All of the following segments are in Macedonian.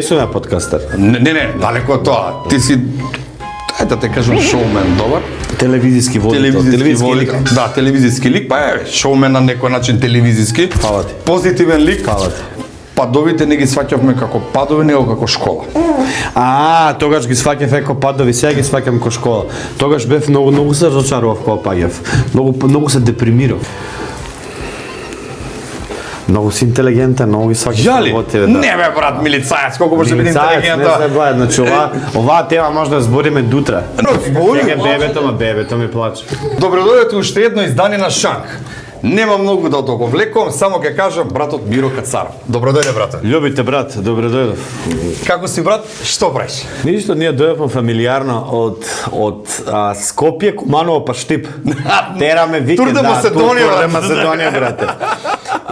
Сум ја подкастер. Не, далеко од тоа. Ти си, да те кажам, шоумен добар. Телевизиски водител, телевизиски лик. Да, телевизиски лик, па е шоумен на некој начин телевизиски. Фала ти. Позитивен лик. Фала ти. Падовите не ги сваќавме како падови, него како школа. Тогаш ги сваќав како падови, сега ги сваќам како школа. Тогаш бев многу се разочарував кога паѓав. Многу се депримирав. Многу си интелигентен, многу ги сваќаш работите. Не бе, брат, милицаец, колку може да биде интелигентен. Не се бај, значи оваа тема може да збориме дутре. Збори. Бебето ми плаче. Добро дојдете уште едно издание на Шанк. Нема многу да го влекувам, само ќе кажам братот Миро Кацаров. Добро дојде, брате. Љубите, брат, добро дојдов. Како си, брат? Што правиш? Ништо, ние дојдовме фамилијарно од Скопје, Куманово па Штип. Тераме викенд, Тур де Македонија, брате.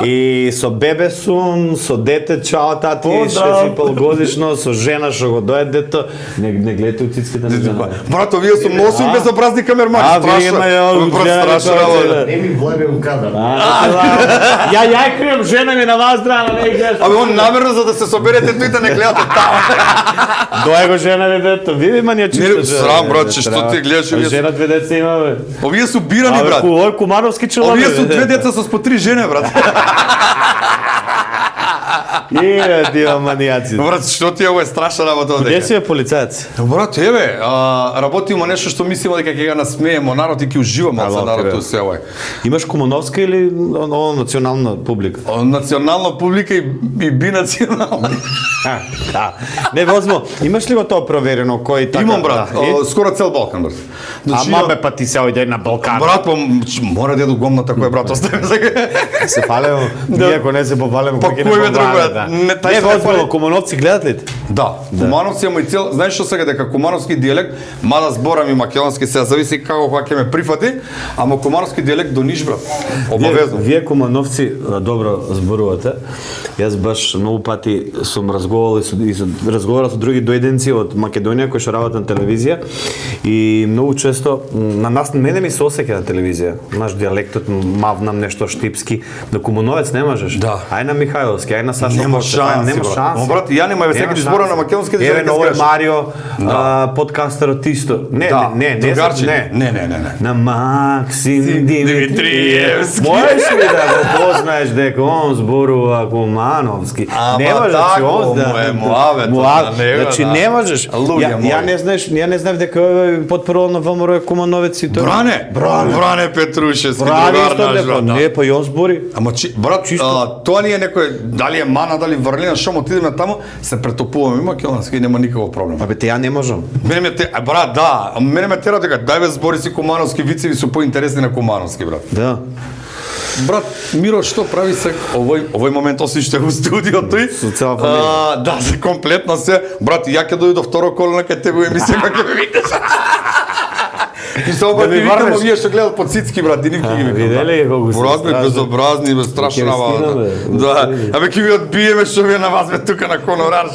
И со бебе сум, со дете, чао тати, 6,5 годишно, со жена што го дое дето, не гледате у цицките на жена. Брато, вие сум носил безобразни камермани, страшно. Не ми влеме у кадар. Ја крием жена ми на вас драна, не гледаш. Абе, он намерно за да се соберете тој да не гледате таа. Дое го жена ми дето, види манијачиста. Срам, брат, што ти гледаш? Жена две деца има, бе. Овие су бирани, брат. Овој кумановски чело. Овие су две деца со по 3 жени, брат. Тие манијаци. Брат, што ти е ова страшна работа Где си е полицаец? Брат, еве, работиме нешто што мислиме дека ќе го насмееме народ и ќе уживаме од народот се овој. Имаш кумановска или национална публика? Национална публика и бинационална. Да. Не, возмо, имаш ли го тоа проверено кој така? Имам, брат. Скоро цел Балкан, брат. Ама бе, па ти се ојде на Балкан. Брат, мора да еду гомната кој брат остави. Се фалеме, ние ако не се пофалеме, па кој ме друг, брат? Не, возмо, Кумановци гледат ли? Да, Кумановци е мој цел. Знаеш што сега дека кумановски дијалект, мада зборам и македонски, се зависи како кога ќе ме прифати, ама кумановски дијалект до Ниш, брат. Обавезно. Вие кумановци добро зборувате. Јас баш многу пати сум разговарал со други дојденци од Македонија кои што работат на телевизија и многу често на нас мене ми се осеќа на телевизија. Наш дијалектот мавнам нешто штипски, на Кумановец не можеш. Да. Ај на Михајловски, ај на Сашо Нема шанси, брат. Брат, ја нема сега ти зборам на македонски Еве на овој Марио, подкастерот исто. Не. На Максим Димитриевски. Можеш ли да го познаеш дека он зборува Кумановски? Не можеш да он да. Значи не можеш. Ја не знаев дека потпрво на ВМРО е Кумановец и тоа. Бране Петрушевски, другар наш, брат. Не, па и он збори. Ама брат, тоа не е некој, дали е мана, дали врлина, што му отидеме таму, се претопуваме македонски и нема никаков проблем. Абе те ја не можам. Брат, да, мене ме тера дека дај бе збори си кумановски вицеви су поинтересни на кумановски, брат. Да. Брат, Миро, што прави се овој момент оси што е у студиото и со цела фамилија. Да, се комплетно се. Брат, ја ќе дојдам до второ колено кај тебе емисија како ќе видиш. И само да ви видам овие што гледат по цицки, брат, и нивки ги викам. Виделе колку се брат, безобразни, бе, страшна работа. Да, абе ќе ви одбиеме што ви на вас бе тука на хонорар.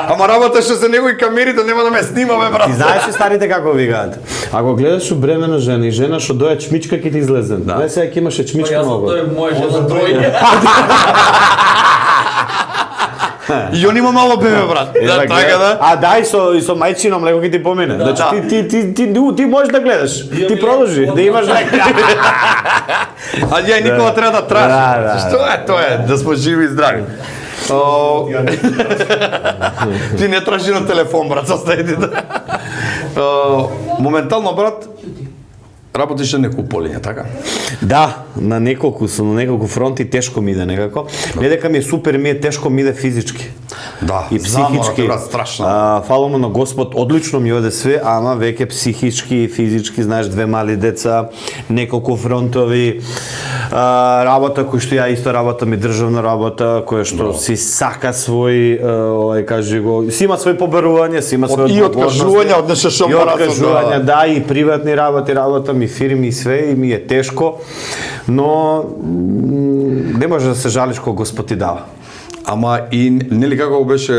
Ама работа што се него и камерите нема да ме снимаме, брат. Ти знаеш ли старите како викаат? Ако гледаш убремена жена и жена што доја чмичка ќе ти излезе. Не сега ќе имаше чмичка многу. Тоа е моја жена дојде. И он има мало бебе, брат. Да, така да. Да, и со мајчино млеко ќе ти помине. Значи ти можеш да гледаш. Ти продолжи да имаш некој. А ја никога треба да траш. Што е тоа? Да сме живи и здрави. Ти не тражи на телефон, брат, составите да. Моментално, брат, работиш на неколку полиња, така? Да, на неколку фронти тешко ми иде некако. Не дека ми е супер, ми е тешко ми иде физички. Да, и психички. Брат, страшно. Фала му на Господ, одлично ми оде све, ама веќе психички и физички, знаеш, две мали деца, неколку фронтови, работа кој што ја исто работам и државна работа, која што си сака свој, кажи го, си има свој побарување, си има свој и откажување од нешто што мора да. И откажување, да, и приватни работам и фирми и све, и ми е тешко, но не може да се жалиш кога Господ ти дава. Ама и нели како беше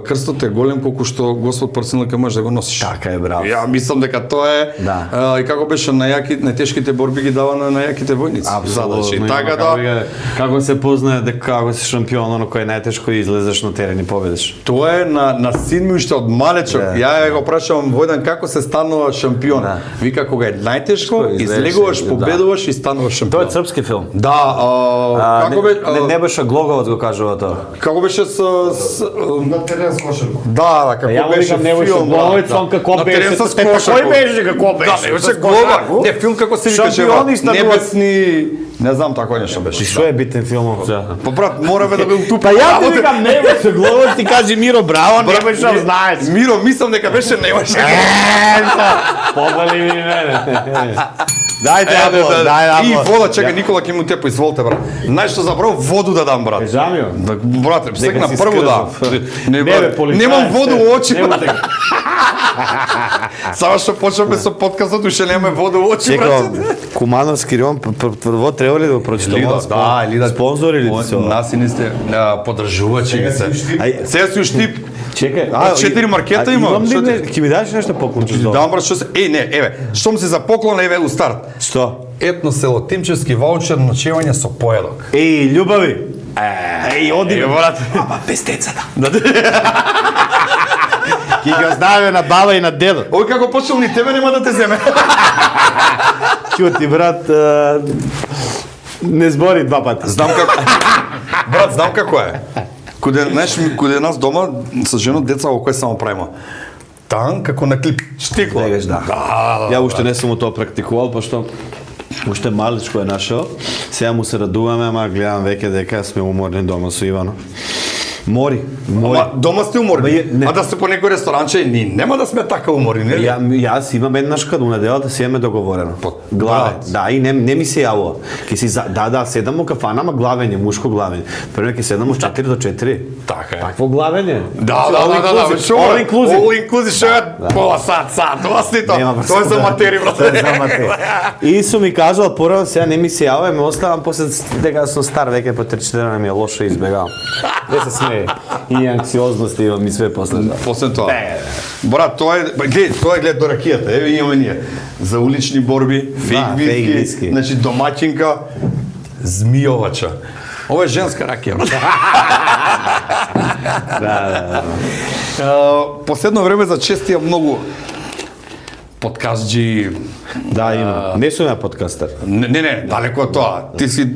крстот е голем колку што Господ проценил дека можеш да го носиш. Така е, браво. Ја мислам дека тоа е Да. и како беше најтешките борби ги дава на најаките војници. Задачи. Има Така како да вика, како се познае дека како си шампион, оно кој е најтешко и излезеш на терен и победиш. тоа е на син ми уште од малечок. Да. Ја го прашувам Војдан како се станува шампион. Да. Вика кога е најтешко, Излезеш, излегуваш, да. победуваш и стануваш шампион. Тоа е српски филм. Да, како бе Небоша Глоговот го кажува тоа. како беше с На терен с кошарко. да, како Ја му беше викам, Небоша филм, Глоговиот, да. сам како На беше, терен с те кошарко. кој беше, како беше? Да, не беше С Глова. кошарко? Не, филм како се викаше, Шампиони стануваат. небесни, не знам тако нешто беше. И што е битен филмов? Па брат, мораме да го тупа. Па ја ти викам Небоша Глоговот, ти кажи Миро, браво, Небоша знаеш. Миро, мислам дека беше немаше. Побали ми мене. Дајте Ајде, аплод, дај И аплод. вода, чека Никола ќе му тепо, изволте брат. Знаеш што забрав воду да дам брат. Жамио. Да, брат, секна си прво да. скрзав. Не, бе, брат, полицаец, немам воду во очи. Нема брат. така. Само што почнаме со подкастот, уште немаме воду во очи, брат. Чекам, Кумановски район, прво треба ли да го прочитам? Да, или да Спонзор или да се? Нас и не сте поддржувачи ги се. Ај, Сега си уштип. чекај. А, 4 маркета има, Имам што ли, ти? ќе ми дадеш нешто поклон? Дам брат што се. Не, еве, штом си за поклон, еве у старт. Што? Етно село Тимчевски ваучер ночевање со поедок. Еј, љубави. Еј, оди брат. Ама без децата. Ќе ги оставиме на баба и на дедо. Ој како почнал ни тебе нема да те земе. Чути, брат, не збори два пати. Знам како. Брат, знам како е. Куде нас дома со жена деца во кој само правиме. Тан како на клип штикло. Сегаш, да. Ја уште не сум тоа практикувал, пошто уште маличко е нашо. Сега му се радуваме, ама гледам веќе дека сме уморни дома со Ивано. Мори. Ама дома сте уморни. Не. А да сте по некој ресторанче, ни нема да сме така уморни, нели? Јас имам еднаш каду неделата си имаме договорено. Главе. брат. Да, и не ми се јавува. Ќе си да, седам во кафана, ама главење, мушко главење. Прво ќе седам од 4 до 4. Така е. Такво главење. Да. All inclusive. All inclusive, што е пола сат, тоа си тоа. Нема Тоа е за матери, брат. Тоа е за матери. И сум ми кажал порано, сега не ми се јавува, ме оставам после дека сум стар веќе по 3-4 ми е лошо и избегавам. Не се смее. И анксиозност имам и све после тоа. После тоа. Брат, тоа е глед до ракијата. Еве имаме ние за улични борби, фейк фейк виски, виски. значи домаќинка, змијовача. Ова е женска ракија. брат. Да. Последно време за честија многу подкастџи. Да, има. Не сум ја подкастер. Не, далеко од тоа. Ти си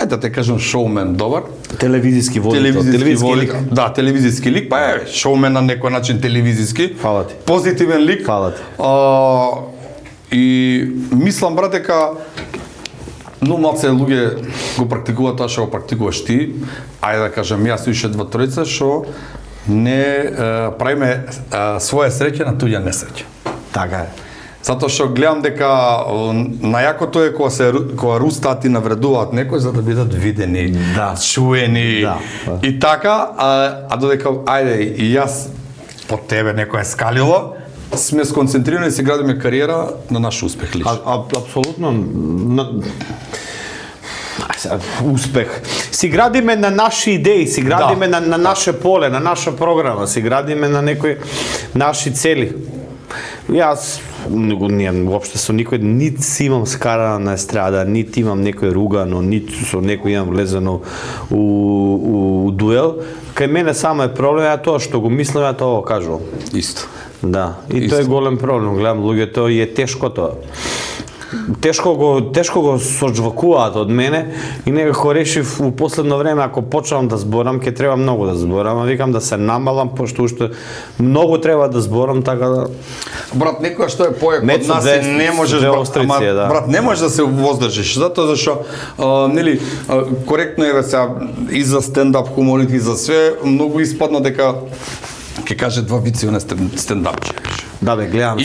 да те кажам шоумен добар. Телевизиски водител. Телевизиски лик. лик. Да, телевизиски лик, па е шоумен на некој начин телевизиски. Фала ти. Позитивен лик. Фала ти. И мислам брат дека но малце луѓе го практикуваат тоа што го практикуваш ти. Ајде да кажам јас и уште два тројца што не правиме своја среќа на туѓа несреќа. Така е. Затоа што гледам дека најакото е кога рустат и навредуваат некој за да бидат видени, Да. чуени Да. и така, а додека ајде и јас по тебе некој е скалило, сме сконцентрирани и си градиме кариера на наш успех лично. Апсолутно. Успех. Си градиме на наши идеи, си градиме на наше поле, на наша програма, си градиме на некои наши цели. Јас ние воопште со никој нит си имам скарана на естрада, нит имам некој ругано, нит со некој имам влезено у дуел. Кај мене само е проблем тоа што го мислам, ја тоа го кажувам. Исто. Да, и тоа е голем проблем. Гледам луѓето и е тешко тоа. Тешко го сожвакуваат од мене и некако решив у последно време ако почнам да зборам, ќе треба многу да зборам, а викам да се намалам пошто уште многу треба да зборам, така да Брат, некоја што е поек од Мецо нас две- и не можеш две брат, острици, да. брат, не можеш да се воздржиш, затоа зашто нели коректно е сега и за стендап хуморите и за све, многу испадна дека ќе каже два вици на стендапче. да бе гледам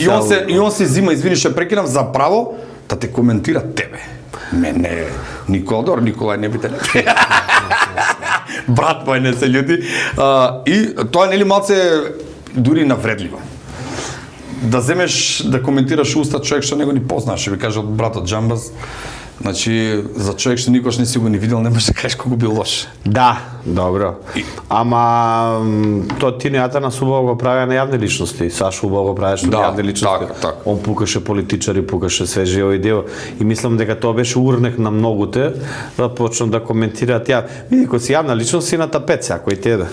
И он се зима, извини што прекинав за право да те коментира тебе. Мене Никодор, Николај не бите. Брат мој не се људи. И тоа нели малце дури навредливо. Да земеш да коментираш уста човек што него ни познаш, ќе ви каже од братот Джамбаз. Значи за човек што никош не си го ни видел, не можеш да кажеш колку бил лош. Да, добро. Ама то ти Атанас убаво го правеа на јавни личности, Сашо убаво го правеше на јавни личности. така. Он пукаше политичари, пукаше све живо и дело. И мислам дека тоа беше урнек на многуте да почнат да коментираат ја. Види, кога си јавна личност си на тапет секој тебе.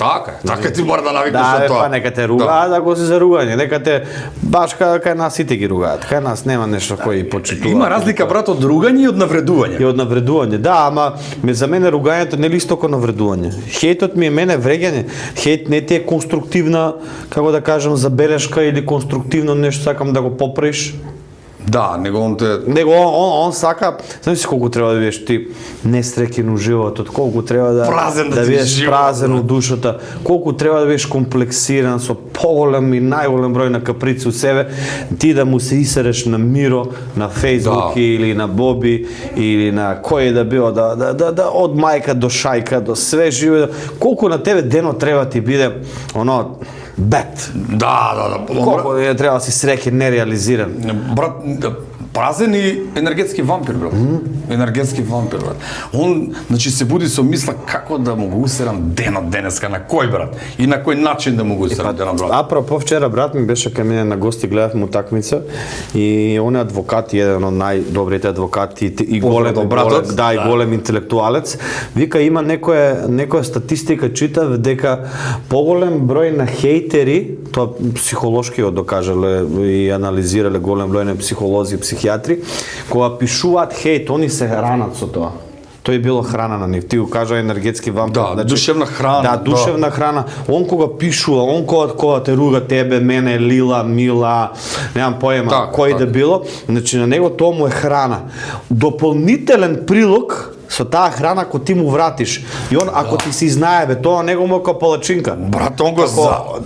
Така ти мора да навикнеш Да, на тоа. па нека те ругаат, да го си за ругање, нека те баш кај нас сите ги ругаат. Кај нас нема нешто кој почитува. Има разлика, брат, од ругање и од навредување. И од навредување, да, ама за мене ругањето не е исто како навредување. Хејтот ми е мене вреѓање. Хејт не ти е конструктивна, како да кажам, забелешка или конструктивно нешто сакам да го поправиш. Да, него он те... Него он сака, знаеш колку треба да бидеш ти несреќен у животот, колку треба да Празен да да ти бидеш живот, празен у душата, колку треба да бидеш комплексиран со поголем и најголем број на каприци у себе, ти да му се исереш на Миро, на Facebook Да. или на Боби или на кој да било да од мајка до шајка до све живе, колку на тебе денот треба ти биде оно бет. Да. Колку треба да си среќен, нереализиран. Брат, празен и енергетски вампир, брат. Енергетски вампир, брат. Он, значи, се буди со мисла како да му го усерам денот денеска, на кој, брат? И на кој начин да му го усерам денот, брат? Апропо, вчера брат ми беше кај мене на гости, гледавме утакмица и он е адвокат, еден од најдобрите адвокати и голем Познат од братот. да, и голем интелектуалец. Вика има некоја статистика читав дека поголем број на хейтери, тоа психолошки го докажале и анализирале голем број на психолози и психијатри, кога пишуваат хејт, они се хранат со тоа. Тоа е било храна на нив. Ти го кажа енергетски вампир. Да, душевна храна, Да, душевна храна. Он кога пишува, он кога те руга тебе, мене, Лила, Мила, немам поема, Так, кој так. да било, значи на него тоа му е храна. Дополнителен прилог со таа храна кој ти му вратиш. И он ако ти се изнаебе, тоа него му е како палачинка. Брат, он го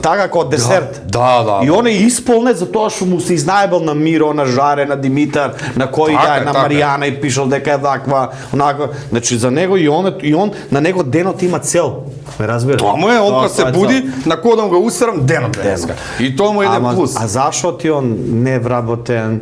Така како десерт. Да. И он е исполнет за тоа што му се изнаебал на Миро, на Жаре, на Димитар, на кој Така да е, на така е. Маријана и пишал дека е ваква, онаква. Значи за него и он на него денот има цел. Ме разбира? Тоа му е, он кога се тоа е буди, цел. на кој да му го усерам денот денеска. И тоа му е еден плюс. А зашо ти он невработен,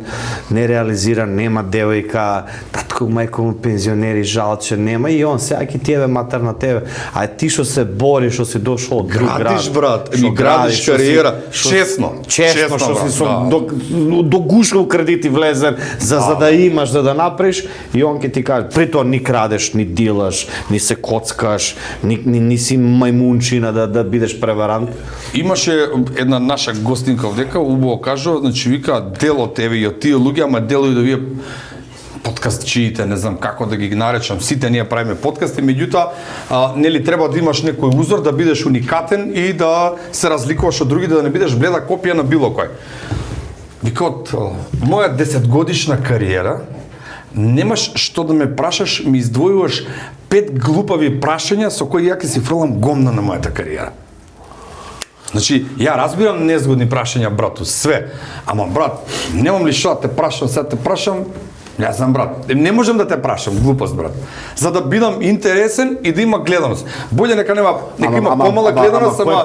нереализиран, нема девојка, татко мајко му пензионери жалче, нема и он сега ќе тебе матер на тебе. А ти што се бориш, што си дошол од друг град. Градиш, брат, што ми градиш што си- кариера, што- честно, Честно, што брат, си со да. до гушков кредити влезен за да имаш, за да направиш и он ќе ти каже, при тоа ни крадеш, ни дилаш, ни се коцкаш, ни си мајмунчина да бидеш преварант. Имаше една наша гостинка овдека, убаво кажува, значи вика дел од тебе и од тие луѓе, ама дел и да вие подкастчиите, не знам како да ги наречам, сите ние правиме подкасти, меѓутоа нели треба да имаш некој узор, да бидеш уникатен и да се разликуваш од другите, да не бидеш бледа копија на било кој. Вика од моја 10-годишна кариера немаш што да ме прашаш, ми издвојуваш 5 глупави прашања со кои ја ќе си фрлам гомна на мојата кариера. Значи, ја разбирам незгодни прашања, брату, све. Ама, брат, немам ли што да те прашам, сега те прашам, ја знам, брат. Не можам да те прашам, глупост, брат. За да бидам интересен и да има гледаност. Боље нека има помала гледаност, ама...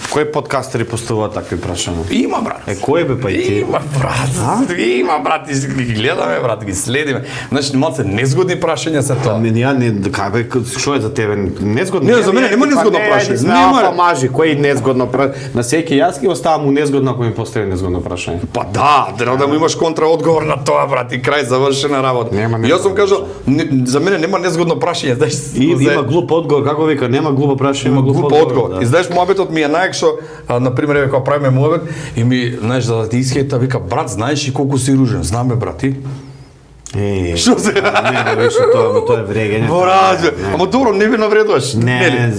Кој подкастери поставуваат такви прашања? Има, брат. Кој бе па и ти? Има, брат. Има, брат. И ги гледаме, брат, ги следиме. Значи, малце незгодни прашања се тоа. Ами ја не, кај бе, што е за тебе? Незгодно? Не, за мене нема незгодно прашање. Нема Нема. мажи, кој е незгодно прашање? На секој јас ќе оставам му незгодно ако ми постави незгодно прашање. Па да, треба да му имаш контраодговор на тоа, брат, и крај завршена работа. Нема И јас сум незгодно кажал, за мене нема незгодно прашање, знаеш. Има глуп одговор, како вика, нема глупо прашање, Има глуп одговор. да. И знаеш, муабетот ми е најак што, на пример, еве кога правиме муабет, и ми, знаеш, за да ти исхета, вика, брат, знаеш и колку си ружен? Знаме, брат, ти? Што се? Не, беше тоа е врегање. Брат, ама добро, не ви навредуваш. Не,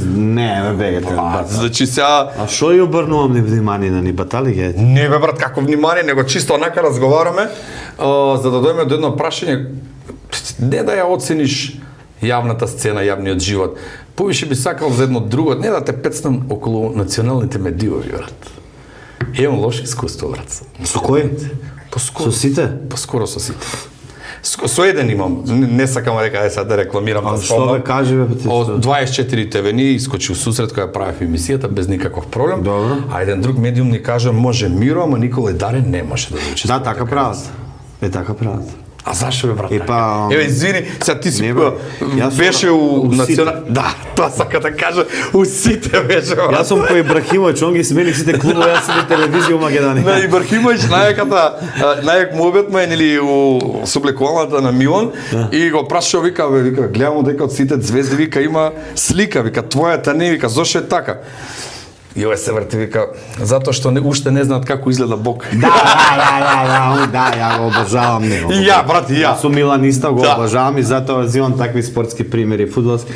бе, Значи сега... А што ја обрнувам ни внимание на ни батали ге? Не бе, брат, како внимание, него чисто онака разговараме, за да дојме до едно прашање, не да ја оцениш јавната сцена, јавниот живот. Повише би сакал за едно друго, не да те пецнам околу националните медиуми, брат. Имам лошо искуство, брат. Со кој? Поскоро. Со сите? Поскоро со сите. Со еден имам, не сакам река сега да рекламирам. А да што спомнам. бе кажи бе? Од 24 ТВ ни искочи у сусрет која правев емисијата без никаков проблем. Добро. А еден друг медиум ни кажа може Миро, ама Николај Дарен не може да учи. Да, така прават. Така прават. А зашо бе брат? Еве, извини, сега ти си Не, бе, јас сум беше у сите. национал. Да, тоа сака да кажа, у сите беше. Јас сум кој Ибрахимовиќ, он ги смени сите клубови, јас сум на телевизија у Македонија. На Ибрахимовиќ најак муабет ме нели у соблекувалната на Милан и го прашува вика гледам дека од сите звезди вика има слика, вика твојата не, вика зошто е така? И овој се врти вика затоа што уште не знаат како изгледа Бог. Да, ја го обожавам него. И ја, брат, и ја. Јас сум миланиста, го Да. обожавам и затоа взимам такви спортски примери фудбалски.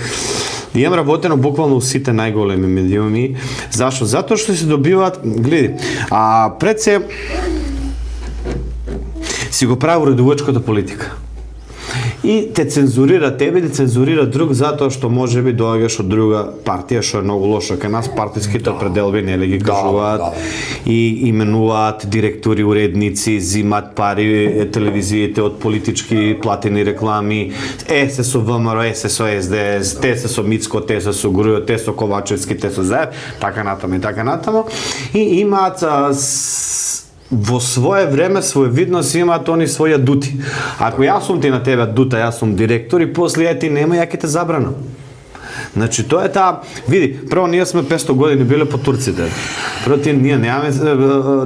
Имам работено буквално у сите најголеми медиуми. Зашо? Затоа што се добиваат, гледи, пред се си го прави уредувачката политика. И те цензурира тебе, те цензурира друг затоа што можеби доаѓаш од друга партија што е многу лоша кај нас, партиските определби нели ги кажуваат и именуваат директори, уредници, зимат пари телевизиите од политички платени реклами, се со ВМРО, се со СДС, те се со Мицко, те се со Грујо, те со Ковачевски, те со Заев, така натаму и така натаму. И имаат во свое време, своевидно си имаат они своја дути. Ако јас сум ти на тебе дута, јас сум директор и после ја ти нема, ја ќе те забранам. Значи, тоа е таа, види, прво ние сме 500 години биле по турците. Прво ние немаме,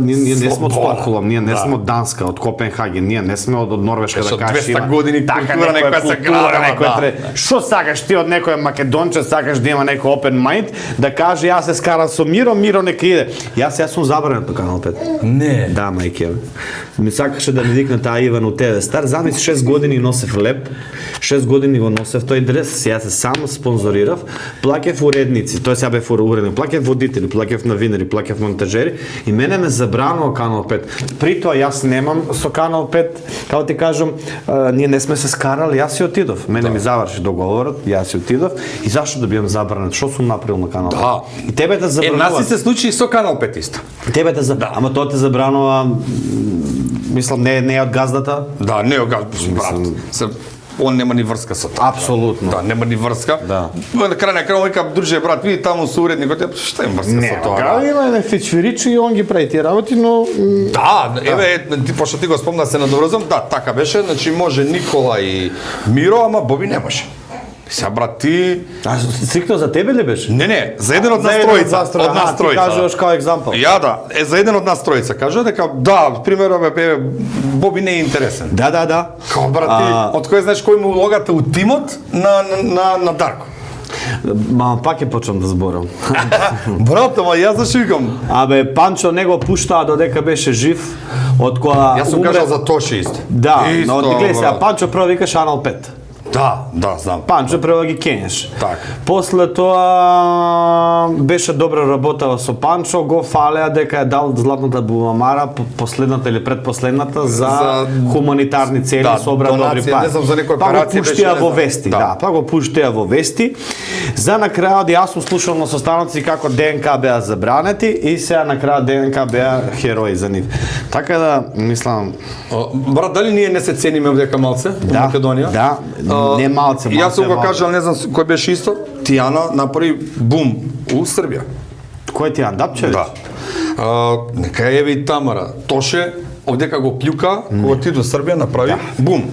ние не сме од Стокхолм, ние не сме од Данска, од Копенхаген, ние не сме од Норвешка да кажеш има 200 години култура некоја се града. Што сакаш ти од некој македонче, сакаш да има некој open mind, да каже јас се скарам со Миро, Миро нека иде. Јас сум забранет на Канал 5. Не. Да, мајке. Ми сакаше да ми викне таа Иван у тебе. Стар, замисли 6 години носев леп, 6 години го носев тој дрес, јас се сам спонзорирав, плаќев уредници, тој сега бев уредник, плаќев водители, плаќев новинари, плаќев монтажери и мене ме забранува Канал 5. При тоа јас немам со Канал 5, како ти кажам, ние не сме се скарали, јас си отидов. Мене ми заврши договорот, јас си отидов и зашто да бидам забранет? Што сум направил на Канал 5? Да. И тебе те забранува. Нас се случи со Канал 5 исто. Тебе те забранува. Ама тоа те забранува, мислам, не е од газдата? Да, не брат. Он нема ни врска со тоа. Апсолутно. Да, нема ни врска. Да. На крај на крај вика друже брат, види таму со уредникот, што има врска со тоа? Као има еден фичфиричи и он ги прави тие работи, но Да, еве, ти пошто ти го спомна се надоврзам, да, така беше, значи може Никола и Миро, ама Боби не може. Сега брат ти стрикно за тебе ли беше? Не, за еден од нас тројца, од нас Ти тројца. кажуваш као екзампл. Ја да, за еден од нас тројца кажува дека да, примерно Боби не е интересен. Да. Као брат ти, од кој знаеш кој му улогата у тимот на Дарко? Ма пак ќе почнам да зборам. Брат, ама јас зашто викам? Абе, Панчо не го пуштаа додека беше жив, од која Јас сум кажал за Тоше исто. Да, Исто, но гледај сега, брат. Панчо прво викаш Анал 5. Да, знам. Панчо прво ги кенеш. Така. После тоа беше добра работа со Панчо, го фалеа дека е дал златната бумамара, последната или предпоследната за хуманитарни цели Да, собра добри донација, пари. не знам за некоја Па го операција беше, пуштија не во знам. вести, Да. па го пуштија во вести. За на крајот јас сум слушал на состаноци како ДНК беа забранети и сега на крајот ДНК беа херои за нив. Така да, мислам, Брат, дали ние не се цениме овдека малце во Македонија? Да, не малце, Јас сум го малце. кажал, не знам кој беше исто, Тијана направи бум у Србија. Кој ти Андапчевиќ? Да. Нека еве и Тамара. Тоше овдека го плюка, кога ти до Србија направи бум.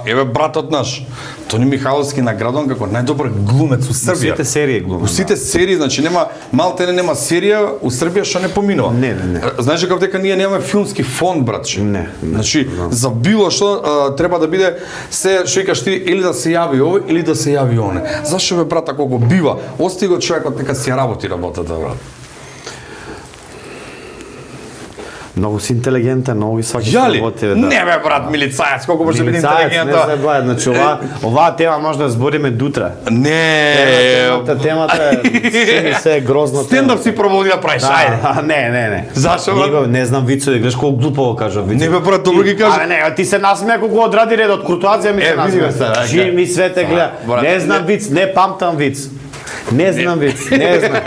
Еве братот наш, Тони Михайловски наградуван како најдобар глумец у Србија. Сите серии глуми. У сите серии, значи малте нема серија у Србија што не поминува. Не. Знаеш како дека ние немаме филмски фонд, братче. Не. Значи за било што треба да биде се што викаш ти или да се јави овој или да се јави оне. Зашто бе брат ако го бива? Ости го човекот нека си работи работата, брат. Многу си интелигентен, многу ги сваќаш Јали? работите. Не бе брат, милицаец, колку може да биде Милицаец, не интелигентен. се гледа, значи оваа тема може да збориме дутре. Не. Темата се е грозна. Стендап си прободи да правиш, ајде. Не. Зашо, брат? Никога не знам вицови, гледаш колку глупаво кажа вицови. Не бе брат, добро ги кажа. Абе не, ти се насмеа кога одради редот, куртуазија ми се види ме насмеа. сега, Живи свете гледа. брат, Не знам виц, не памтам виц. Не знам виц, не знам.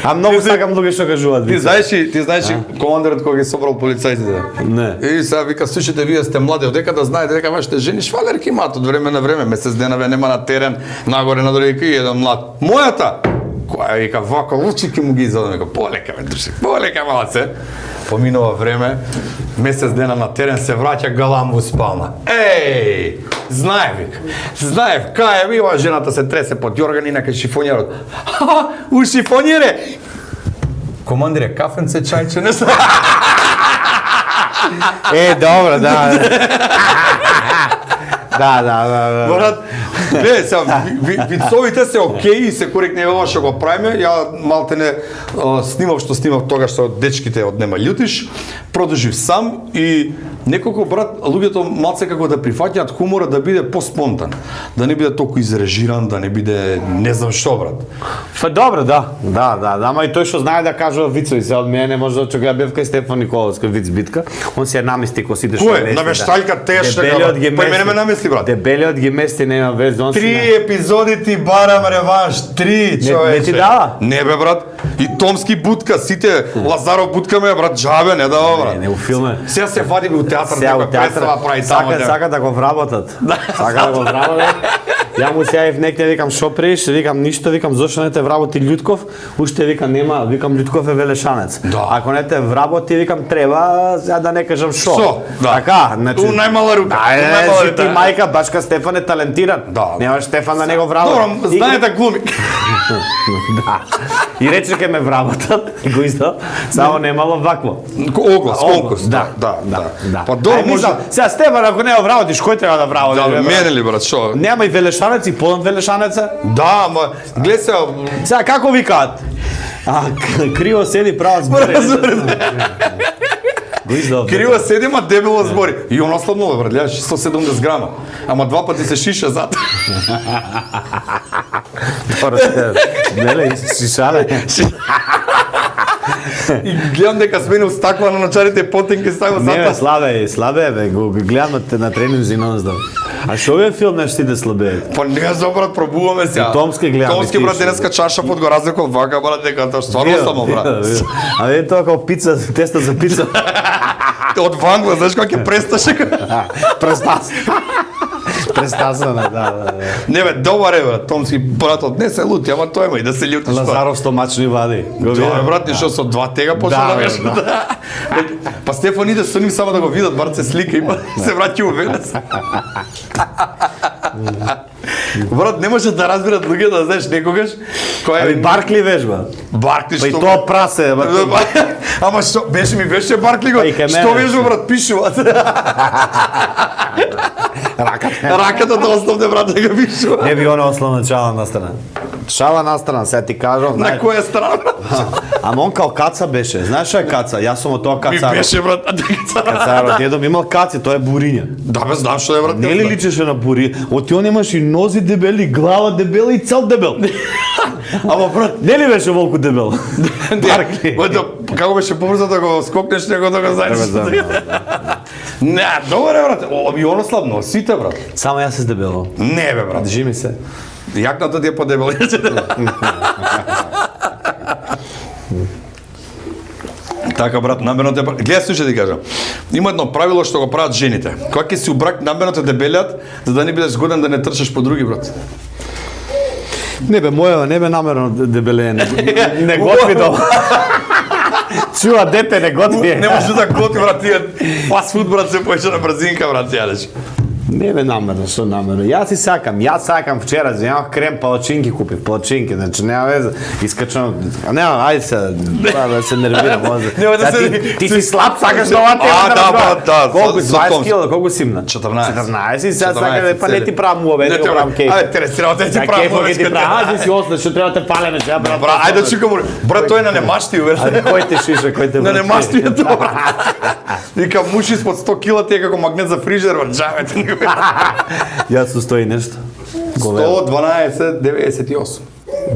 А многу сакам луѓе што кажуваат Ти виц. знаеш командерот кога ги собрал полицајците? Не. И сега вика, слушайте, вие сте млади, одека да знаете дека вашите жени швалерки имаат од време на време, месец денаве нема на терен, нагоре надоле и еден млад. Мојата Која вика вако лучики му ги изодам, вика полека ме души, полека малце. Поминува време, месец дена на терен се враќа галам во спална. Еј, знаев, кај е била жената се тресе под јоргани на кај шифонјерот. Ха, у шифонјере. Командире, кафенце, чајче, не знам. Добро, да. Да. Брат, не, сега, вицовите се окей, се коректни ова што го правиме, ја малтене снимав што снимав тогаш со дечките од Нема љутиш, продолжив сам и неколку брат луѓето малце како да прифаќаат хумора да биде поспонтан, да не биде толку изрежиран, да не биде не знам што брат. Па добро, да, ама и тој што знае да кажува вицови, се од мене не може да очекува бев кај Стефан Николовска виц битка, он се намести косите што Кој? Навешталка тешка, па и мене ме намести брат. Дебелиот ги мести, нема вез, он 3 епизоди ти барам реванш, 3 човече. Не ти дава? Не бе брат. И Томски Будка, сите Лазаров Будка ме брат джабе, не дава брат. Не, у филме. Сега се вадиме у театар, некоја представа прави таму. Сака да го вработат. Сака да го вработат. Ја му се јавив некде, викам шо правиш, викам ништо, викам зошто не те вработи Љутков, уште викам нема, викам Љутков е велешанец. Да. Ако не те вработи, викам треба, сега да не кажам шо. Да. Така, значи. У најмала рука. Да, ти мајка, башка Стефан е талентиран. Да. Немаш Стефан да не го вработи. Добро, знае да глуми. Да. И рече ке ме вработат, го издав, само немало вакво. Оглас, конкурс. Да. Па добро може. Сега Стефан ако не го вработиш, кој треба да вработи? Да, мене ли брат, шо? Нема и велешанец и полен велешанеца. Да, ма гледа се. Сега како викаат? Криво седи права збори. Го издав. Криво седи, ма дебело збори. И он ослабнува брат, гледаш 170 грама. Ама 2 пати се шиша зад. Неле, шишале. И гледам дека сменил стакла на начарите потенки става Не, бе, зад. слабе, бе, го гледам на тренинзи нонсдав. А што е филм нешто ти да слабее? Па не знам брат, пробуваме сега. И Томски гледаме. Томски брат денеска чаша под го разлекол вака брат, дека тоа стварно само брат. А ве тоа како пица, теста за пица. Од вангла, знаеш како ќе престаше. Престасана, да. Не бе, добар е брат, Томски брат однесе лути, ама тој има и да се љути што. Лазаров стомачни вади. Го Тоа видам. брат, ништо со 2 тега почна да беше. Па Стефан иде со ним само да го видат, брат се слика и се враќа у Венес. Брат, не може да разберат луѓе да знаеш некогаш кој Ами е Баркли вежба. Баркли Па и што. тоа прасе, Ама што беше Баркли го. Па и кај Што мене, вежба брат пишува. Раката да оставне брат да го пишува. Не би она основна чала на страна. Шала на страна, сега ти кажав, На знаеш. која страна? Ама он као каца беше. Знаеш што е каца? Јас сум од тоа Ми кацаро. беше брат. Кацаро, дедом имал каци, тоа е буриња. Да бе, знам што е брат. Не ли личеше на бури? Од он имаш и нози дебели, глава дебела и цел дебел. Ама брат, Не ли беше волку дебел? Баркли. како беше побрзо да го скокнеш него да го знаеш. Не, добар е брат. И оно слабно, сите брат. Само јас се дебело. Не бе брат. Држи ми се. Јакната ти е подебела. Така брат, намерно те гледај слушај ти кажам. Има едно правило што го прават жените. Кога ќе си у брак намерно те дебелјат, за да не бидеш годен да не трчаш по други брат. Не бе, мојава не бе намерно дебелее. Не готви дома. Чува дете, не готви. Не може да готви брат, тие фаст фуд брат се појче на брзинка брат јадеш. Не бе намерно, што намерно. Јас сакам вчера, земав крем палачинки купив, палачинки, значи нема веза. Искачам, нема, ајде се, да се нервирам, може. Нема да се- Ти си слаб, сакаш да ова А, да, брат, да, Колку за 20 Томски. кила, колку си имна? 14. 14 и сега 14 сакаш па не ти правам муаве, не ти правам кейф. Ајде, тересирам те ти правам Кейф ти правам, а ти си осна, што треба те палеме, сега брат. Брат, ајде да чукам. Брат, тој на немашти, увер. Ајде, кој те шиша, кој те На врати? немашти е тоа, брат. Вика, муж испод 100 кила ти е како магнет за фрижер, брат, джавете. Јас су стои нешто. 112, 98.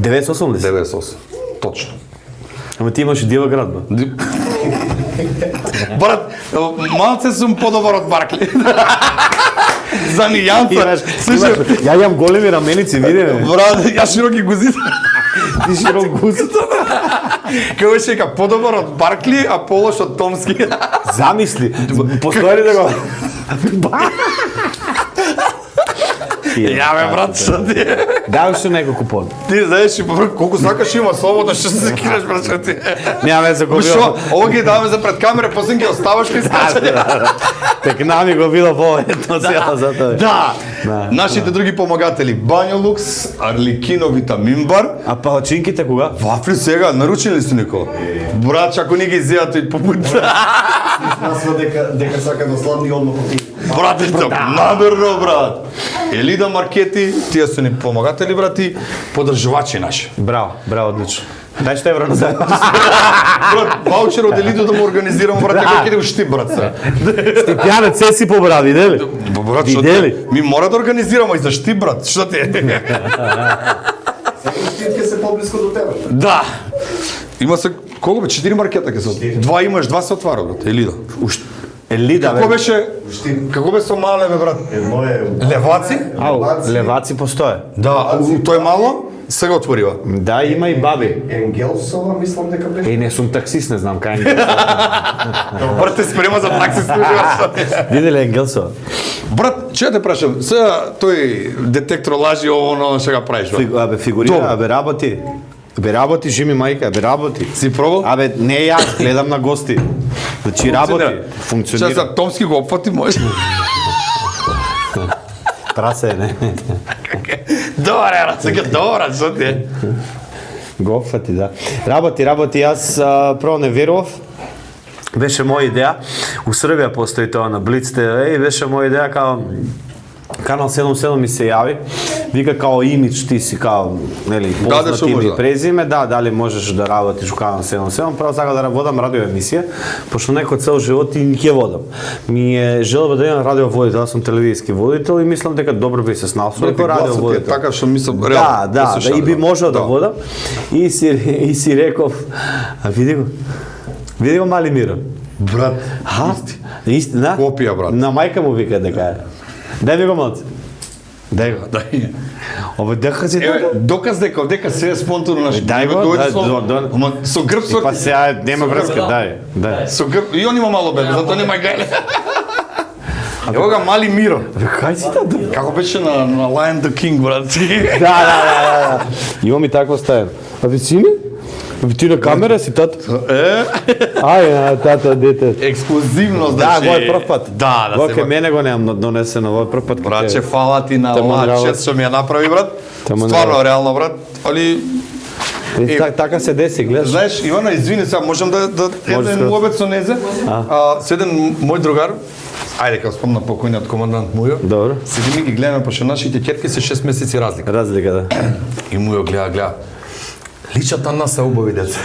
98 ли си? 98. Точно. Ама ти имаш и дива град, бе. Брат, малце сум подобар од Баркли. За нијанса. Слушай, Ја имам големи раменици, види ме. брат, јас широки гузите. Ти широк густо. Како беше дека подобар од Баркли, а полош од Томски. Замисли, постои ли да го... Ја бе брат, што ти? Дај уште некој купон. Ти знаеш колку сакаш има слободно што се закинеш брат, што ти? Нема веќе го Што, било. ово ги даваме за пред камера, после ги оставаш кај скачање. Тек нами го било повеќе сега за тоа. Да. Да. Нашите други помагатели Банјо Лукс, Арликино Витамин бар. А палачинките кога? Вафли сега, наручили сте Никола? Брат, ако не ги изјат и по пут. Насва дека сака да сладни одно поти. Брат, намерно, брат. Елида Маркети, тие се ни помагатели, брати, подржувачи наши. Браво, браво, одлично. Дај што евро назад. Брат, ваучер од Елиду да му организирам, брат, како ќе штип, брат, се. Ти пијанец се си побра, видели? Брат, што Видели? ти? Ми мора да организираме и за штип, брат, што ти? Секој штит ќе се поблиско до тебе. Да. Има се, колку бе, 4 маркета ќе се. Два имаш, два се отвара, брат, Елида. Елида, Како бе. беше? Како бе со мале, бе, брат? Моје Леваци? Ау, леваци постоje. Да, тој мало сега отворива. Да, има и баби. Енгелсова, мислам дека беше. Не сум таксист, не знам кај е. Брат, те спрема за такси служува. Виделе Енгелсова? Брат, че те прашам, сега тој детектор лажи ово, оно, што го правиш, брат? Абе фигурира, Добро. абе работи. Абе работи, жими мајка, абе работи. Си пробал? Абе не јас, гледам на гости. Значи работи, функционира. Че за Томски го опфати може. Прасе, не. Добре, брат, сега добре, што ти е? Го опфати, да. Работи, јас прво не верував. Беше моја идеја. У Србија постои тоа на Блиц ТВ и беше моја идеја као Канал 77 ми се јави, вика као имидж ти си као, нели, познат што име може. и презиме, да, дали можеш да работиш у Канал 77, право сака да водам радио емисија, пошто некој цел живот и ќе водам. Ми е желба да имам радио водител, јас сум телевизиски водител и мислам дека добро би се снал со некој радио водител. Така што мислам, Да, реално. да, и би можел да водам. И си реков, а види го мали Миро. Брат, Ха? Истина? Копија, брат. На мајка му вика дека е. Дај ми го малце. Дај го. дај. Овој дека си Еве, тука. доказ дека се е спонтано наш. Дај го, Ама со грб со. Па сега нема врска, дај. Со грб, и он има мало бебе, затоа нема гајле. Ево го мали Миро. Бе, кај си таа? Како беше на Lion the King, брат. Да. Имам и такво ставен. А ви сине? Ти на камера си тата? Ај, тата, дете. Ексклузивно, Да, значи. го е прв пат. Да, да Го се. ке мене го немам донесено, во прв пат. Братче, фала ти на Те му оваа нрават. чест што ми ја направи, брат. Те му Стварно, нрават. реално, брат. Али, Така се деси, гледаш. знаеш, Ивана, извини сега, можам да еден скоро. муабет со незе. Со еден мој другар, ајде кога спомна покојниот командант Мујо. Добро. Седиме ги гледаме, пошто нашите ќерки се 6 месеци разлика. Разлика, да. И Мујо гледа. Личат на нас се убави деца.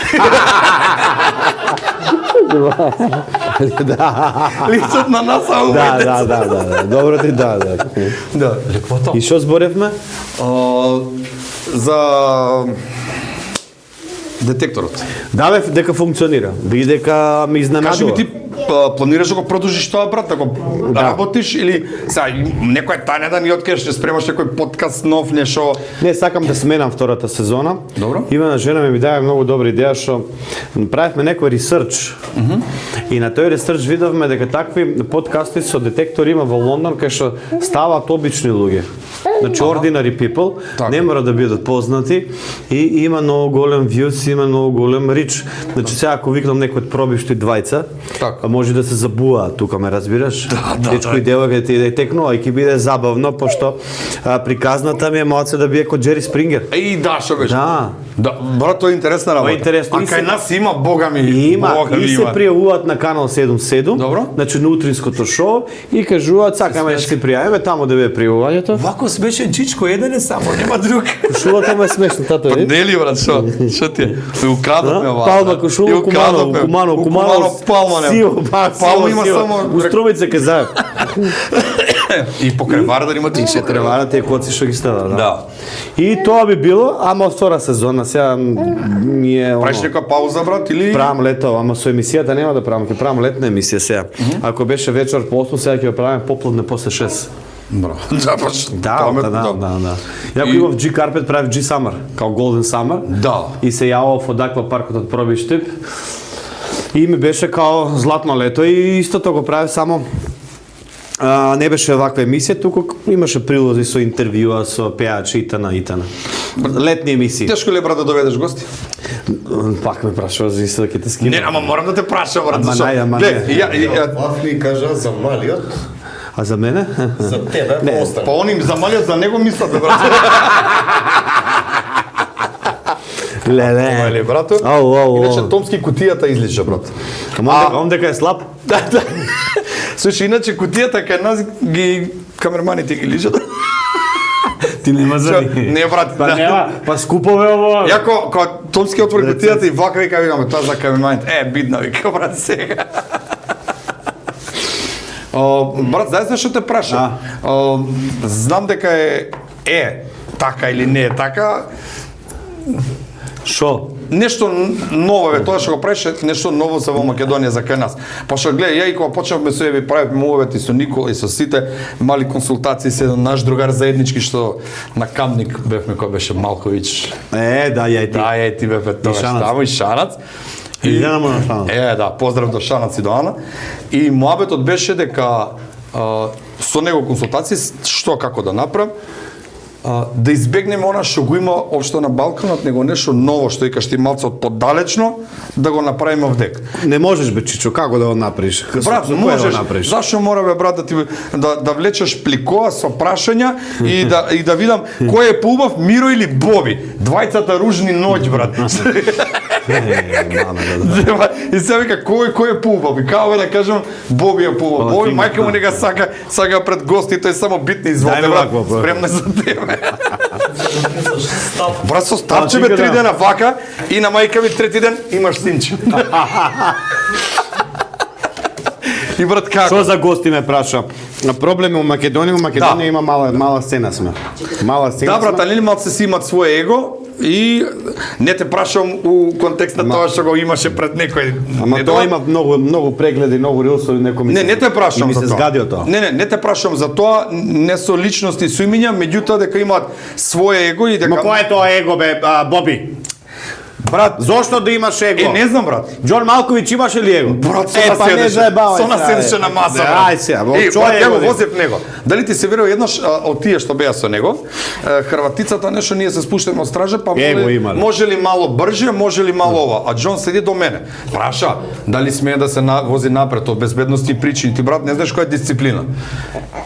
Личат на нас се убави деца. Да. Добро ти, да. Да, леквото. И што зборевме? За детекторот. Да, бе, дека функционира. Би дека ме Кажи ми изненадува. ти планираш да го продолжиш тоа, брат, да го работиш или сега некој тане да ни откриеш, ќе спремаш некој подкаст нов, нешто. Не, сакам да сменам втората сезона. Добро. Ивана жена ми даде многу добра идеја што правевме некој ресерч. И на тој ресерч видовме дека такви подкасти со детектор има во Лондон кај што ставаат обични луѓе. Значи ordinary people, Така. не мора да бидат познати и има многу голем views, има многу голем рич. Значи сега ако викнам некој од пробишти двајца, Така. може да се забува, тука ме разбираш? Дечко и девојка ти да текнува и ќе биде забавно, пошто приказната ми е малце да бие како Джери Спрингер. Еј, да, што беше? Да. Да, брат, тоа е интересна работа. Тоа е интересно. А И кај се- нас има, бога ми, Има, бога ми и се има. пријавуваат на канал 77, Добро. значи на утринското шоу и кажуваат сакаме да се пријавиме таму да биде пријавувањето. Вако смешен чичко, еден е само, нема друг. Кошулата му е смешна, тато е. Не ли, брат, што ти е? Ме украдовме оваа. Палма брат. кошула, И Кумано, Кумано, Палма не. Сиво, па, Палма има само... У Струмица ке заеб. И покрај Вардар има ти четири. Треварате и коци што ги става, да. Да. И тоа би било, ама втора сезона, сега ми е Правиш нека пауза, брат, или... Правам лето, ама со емисијата нема да правам, ќе правам летна емисија сега. Ако беше вечер по 8, сега ќе ја правиме попладне после 6. Браво. Да, баш. Да. Ја И- имав G Carpet, правив G Summer, као Golden Summer. Да. И се јавав од аква паркот од Пробиштип. И ми беше као златно лето и истото го правев само Не беше ваква емисија, туку имаше прилози со интервјуа, со пеачи итана. Летни емисии. Тешко ли е брат да доведеш гости? Пак ме прашува за исто да ќе те скинам. Не, ама морам да те прашам брат. Ама зашо? нај, ама Гле, не. Лав ми кажа за малиот, А за мене? за тебе, остане. Па они за малиот за него мислат брат. Леле. Леле брато. Ау. Иначе Томски кутијата излича брат. Он дека е слаб? Да. Слушай, иначе кутијата кај нас ги камерманите ги лижат. Ти нема за ни. Не брат. Па да. нема, па скупове ово. Јако кога Томски отвори кутијата и вака вика викаме тоа за камерманите. Бидна вика брат сега. Брат, знаеш што те прашам? Знам дека е така или не е така. Шо? Нешто ново е тоа што го правиш, нешто ново се во Македонија за кај нас. Пошто гледај, ја и кога почнавме со Еви правевме мовети со Никола и со сите мали консултации се наш другар заеднички што на Камник бевме кој беше Малковиќ. Да, ја и ти. Да, ја и ти бевме тоа Шанац. тамо и Шанац. И Ана му на Шанац. Да, поздрав до Шанац и до Ана. И муабетот беше дека со него консултации што како да направам, да избегнеме она што го има општо на Балканот, него нешто ново што викаш ти малце од поддалечно, да го направиме овдек. Не можеш бе, Чичо, како да го направиш? Брат, Со кое можеш. Да го направиш? Зашо мора бе брат да влечеш пликоа со прашања и да видам кој е поубав, Миро или Боби? Двајцата ружни ноќ, брат. И се вика кој е поубав? И као да кажам Боби е поубав. Боби мајка му нега сака пред гости, тој само битни изволте брат. Спремна за тебе. Брат, со стапче бе 3 дена вака и на мајка ми трети ден имаш синче. И брат како? Што за гости ме праша? Проблем е у Македонија, има мала сцена сме. Мала сцена. Да, брат, али малце си имат своје его и не те прашам у контекст на тоа што го имаше пред некој. Ама тоа има многу прегледи, многу рилсови, некој ми Не те прашам ми за се тоа. згадио тоа. Не те прашам за тоа, не со личности со имиња, меѓутоа дека имаат своје его и дека Ма кој е тоа его бе, Боби? брат, Зошто да имаш его? не знам брат. Џон Малковиќ имаше ли его? Брат, па не заебавај со нас се, седеше на маса. Ај се, брат, човек ја го возев него. Дали ти се верува еднаш од тие што беа со него, Хрватицата нешто ние се спуштаме од стража, па може ли мало брже, може ли мало ова, а Џон седи до мене. Праша, дали смее да се вози напред од безбедности причини, ти брат не знаеш која е дисциплина.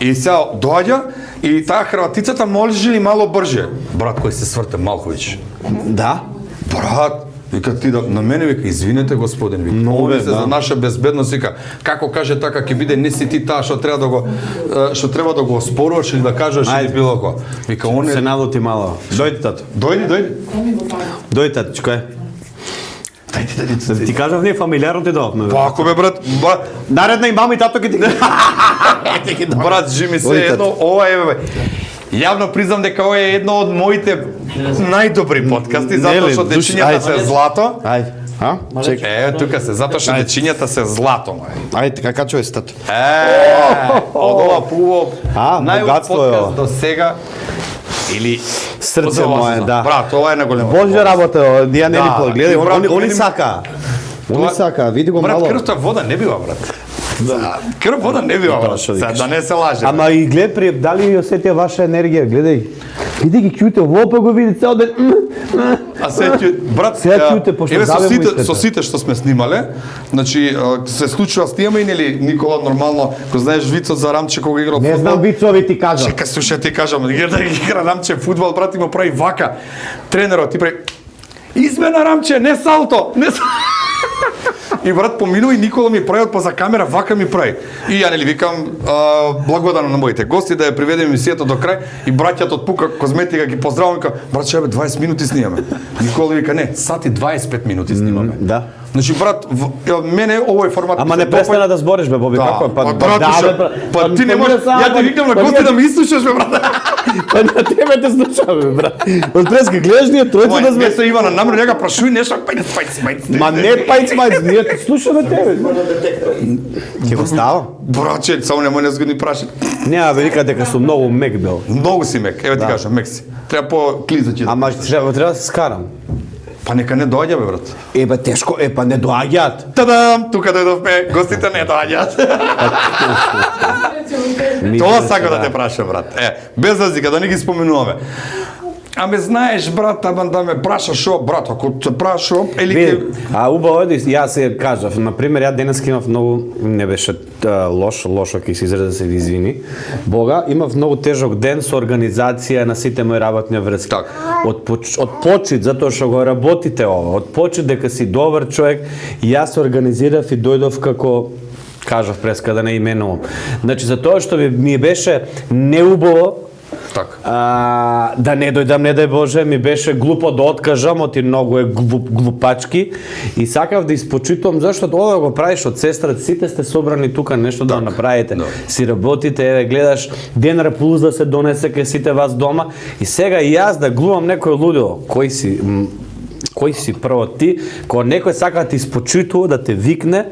И сега доаѓа и таа Хрватицата може ли мало брже? Брат кој се сврте Малковиќ. Да? Брат, вика ти на мене вика извинете господин, вика. Моли се за наша безбедност, вика. Како каже така ќе биде, не си ти таа што треба да го оспоруваш или да кажеш или било кој. Вика он Се налути мало. Дојди тато. Дојди. Дојди татичко е. Ти кажав не фамилиарно ти доавме. Па ако бе брат, Наредна и мама и тато ќе ти брат жими се едно, ова е бе. Јавно признам дека ова е едно од моите најдобри подкасти, затоа што дечињата се злато. Ајде. Чекај. Тука се, затоа што дечињата се злато, мај. Ајде, така чуј се тато. Од ова пуво, најубав богатство е ова. подкаст до сега, или Срце мое, да. Брат, ова е на големо. Божја работа, ја не Да, ни погледај, и брат, они сака. Они сака, види го Брат, мало. крвта вода не бива, брат. Крв вода не бива, брат. Сега, да не се лаже. Ама и гледай, дали ја осетија ваша енергија, гледај. Види ги кјуте, во го види цел ден. А се брат, Сега чујте, пошто еве забе му искате. со сите што сме снимале, значи се случува снимаме и нели Никола нормално, кој знаеш вицот за Рамче кога играл Не знам вицови ти кажам. Чека, слушај, ти кажам, да игра Рамче фудбал, брат, и му прави вака. Тренерот ти прави измена Рамче, не салто, не И брат поминува и Никола ми прави од поза камера, вака ми прави. И ја нели викам благодарам на моите гости да ја приведеме емисијата до крај и браќата од Пука Козметика ги поздравувам, вика брат, ќе 20 минути снимаме. Никола вика не, сати 25 минути снимаме. Да. Значи брат, мене овој формат Ама не престана да збориш бе, Боби, како е? Па ти не можеш, ја ти викам на гости да ме изслушаш бе, брат. Па на тебе те слушам бе, брат. Од преска гледаш ние тројца да сме. Не се Ивана намер нега прашуј нешто, пајц. Ма не пајц, ние те слушаме тебе. Ќе го ставам? Браче, само немој не згодни прашај. Не, а вика дека сум многу мек бил. Многу си мек, еве ти кажам, мек си. Треба по клизачи. Ама треба да се скарам. Па нека не доаѓа бе брат. Ебе тешко, па не доаѓаат. Тадам, тука дојдовме, гостите не доаѓаат. Тоа сакам да те прашам брат. Без разлика да не ги споменуваме. Аме знаеш брат, ама да ме прашаш шо брат, ако те прашам или Види, убаво е, јас се кажав, на пример, ја денеска имав многу, не беше лошо ќе се изрази да се ви извини. Бога, имав многу тежок ден со организација на сите мои работни врски. Так. Од почит, затоа што го работите ова, од почит дека си добар човек, јас се организирав и дојдов како кажав преска да не именувам. Значи за тоа што ми беше неубаво така. Да не дојдам, не дај Боже, ми беше глупо да откажам, оти многу е глупачки и сакав да испочитувам зашто ова го правиш од сестра, сите сте собрани тука нешто да направите. Си работите, еве гледаш Денар Плюс да се донесе кај сите вас дома и сега и јас да глумам некој лудо. Кој си прво ти, кога некој сака да ти испочитува, да те викне,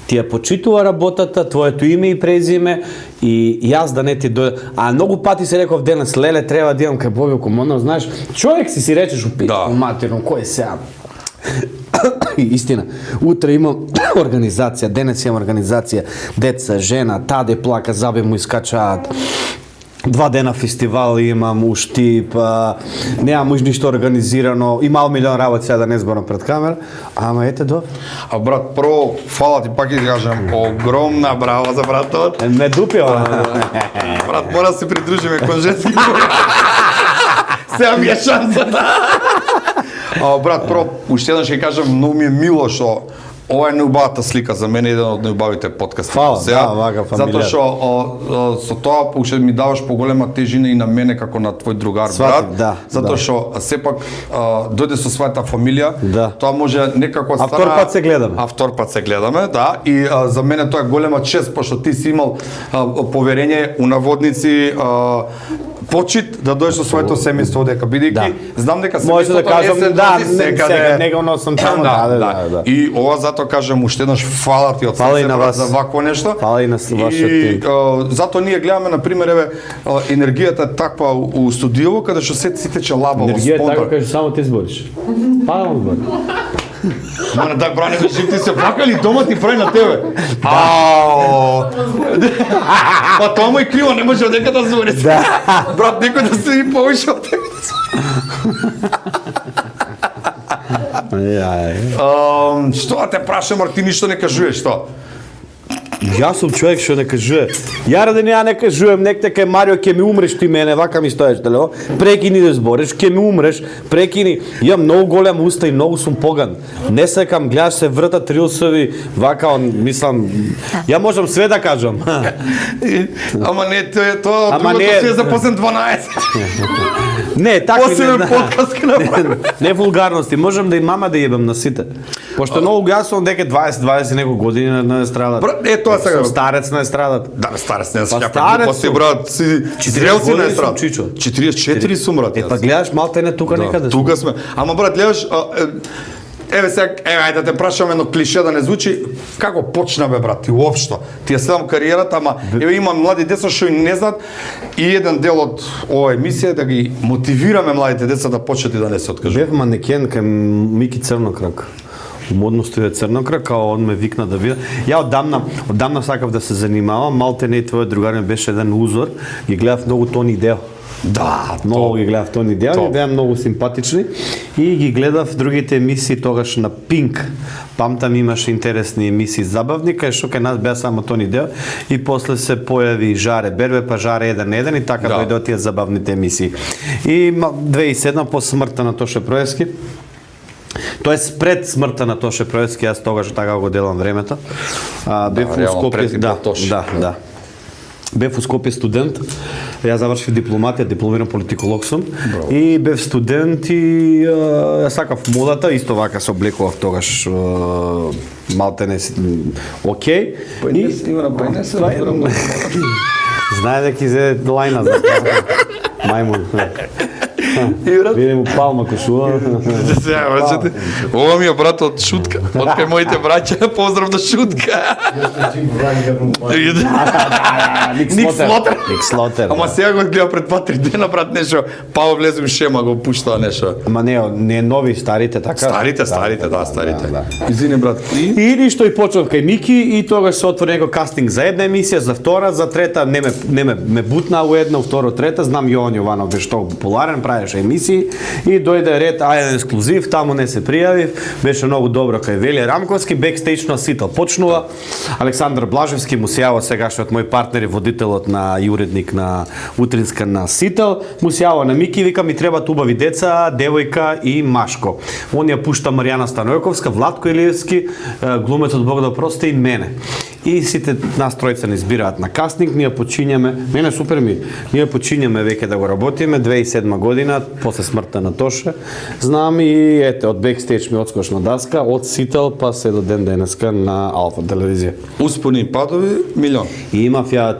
ти ја почитува работата, твоето име и презиме и јас да не ти дојде. А многу пати се реков денес, леле, треба да идам кај Бобио Комондо, знаеш, човек си речеш у питку, матерно, кој е сега? Истина, утре имам организација, денес имам организација, деца, жена, таде плака, заби му искачаат. 2 дена фестивал имам, уштип, немам уж ништо организирано, имал милион работи сега да не зборам пред камера, ама ете добро. А брат, прво, фала ти пак и кажам, огромна браво за братот. Ме дупи ова. Брат, мора да се придружиме кон женски. Сега ми е шансата. Брат, прво, уште еднаш ќе кажам, многу ми е мило што ова е најубавата слика за мене, еден од најубавите подкасти. Фала, да, вака фамилија. Затоа што со тоа уште ми даваш поголема тежина и на мене како на твој другар брат. Да, затоа што сепак дојде со својата фамилија. Да. Тоа може некако А втор пат се гледаме. А втор пат се гледаме, да. И за мене тоа е голема чест, пошто ти си имал поверење у наводници, почит да дојдеш со своето семејство дека бидејќи знам дека може да кажам да, сега него носам таму, да. И ова затоа кажам уште еднаш фала ти од срце за вакво нешто. Фала и на вашиот тим. Затоа ние гледаме на пример еве енергијата е таква у студиово каде што се си тече лабаво, енергија е така кажеш само ти збориш. Падам збор. Мане дай бране ме жив ти се плакали дома ти прави на тебе. Ао. Па тоа му е криво, не може дека да збори. Брат, некој да се и повише од тебе. Што да те прашам, ар ти ништо не кажуваш, што? Јас сум човек што не кажува. Ја не кажувам, некте кај Марио ќе ми умреш ти мене, вака ми стоеш тело. Прекини да збориш, ќе ми умреш, прекини. Ја многу голем уста и многу сум поган. Не сакам, гледаш се вртат рилсови, вака мислам, ја можам све да кажам. Ама не, тоа другото се е за посен 12. Не, така посебен подкаст ќе направиме. Не вулгарности, можам да и мама да јебам на сите. Пошто многу јас сум дека 20 некој години на естрадата. Тоа сега старец на естрадата. Да, старец не се старец си брат, си 40 на естрадата. 44 сум брат. Па гледаш малте не тука некаде. Тука сме. Ама брат, гледаш, еве сега, ајде да те прашам едно клише да не звучи, како почна бе брат, ти уопшто. Ти ја следам кариерата, ама еве имам млади деца што и не знаат и еден дел од оваа емисија да ги мотивираме младите деца да почнат и да не се откажуваат. Бев манекен кај Мики Црнокрак. Модноста е Црнокрак, а он ме викна да видам. Ја одамна сакав да се занимавам, малте не твојот другар ми беше еден узор, ги гледав многу Тони Дел. Да, многу ги гледав Тони Дел, ги беа многу симпатични и ги гледав другите емисии тогаш на Пинк. Памтам имаше интересни емисии забавни, кај што кај нас беа само Тони Дел и после се појави Жаре Бербе, па Жаре 1-1 и така дојдоа тие забавните емисии. И 2007 по смртта на Тоше Проевски, тоест пред смртта на Тоше Проевски, јас тогаш така го делам времето. Бев у Скопје, да. Бев у Скопје студент. Ја завршив дипломатија, дипломиран политиколог сум. И бев студент и ја сакав модата, исто вака се облекував тогаш малте не окей. И знае дека изе лајна за мајмун. И брат, Види му палма кошула. сега брачете, ова ми е брат од Шутка, од кај моите браќа, поздрав до Шутка. Ник Слотер. Ник Слотер. Ама сега го гледа пред 2-3 дена, брат, нешто, Пао влезе у шема, го пуштаа нешто. Ама не нови, старите така. Старите, старите. Извини, брат, И ништо и почнав кај Мики и тогаш се отвори некој кастинг за една емисија, за втора, за трета, не ме бутна у една, у втора, трета, знам Јован Јованов беше толку популарен, правеше емисии и дојде ред, ајде ексклузив, таму не се пријавив, беше многу добро кај Веле Рамковски, бекстејч на Сител почнува, Александар Блажевски му се јава сегашниот мој партнер и водителот и уредник на утринска на Сител, му се јава на Мики и вика ми требаат убави деца, девојка и машко. Он ја пушта Маријана Станојковска, Владко Илиевски, глумецот Бог да прости и мене. И сите нас тројца не избираат на кастинг, ние почињаме, мене супер ми, ние почињаме веќе да го работиме, 2007 година, после смртта на Тоше, знам и ете, од бекстејдж ми одскочна даска, од Сител па се до ден денеска на Алфа телевизија. успони и падови, милион. И имав ја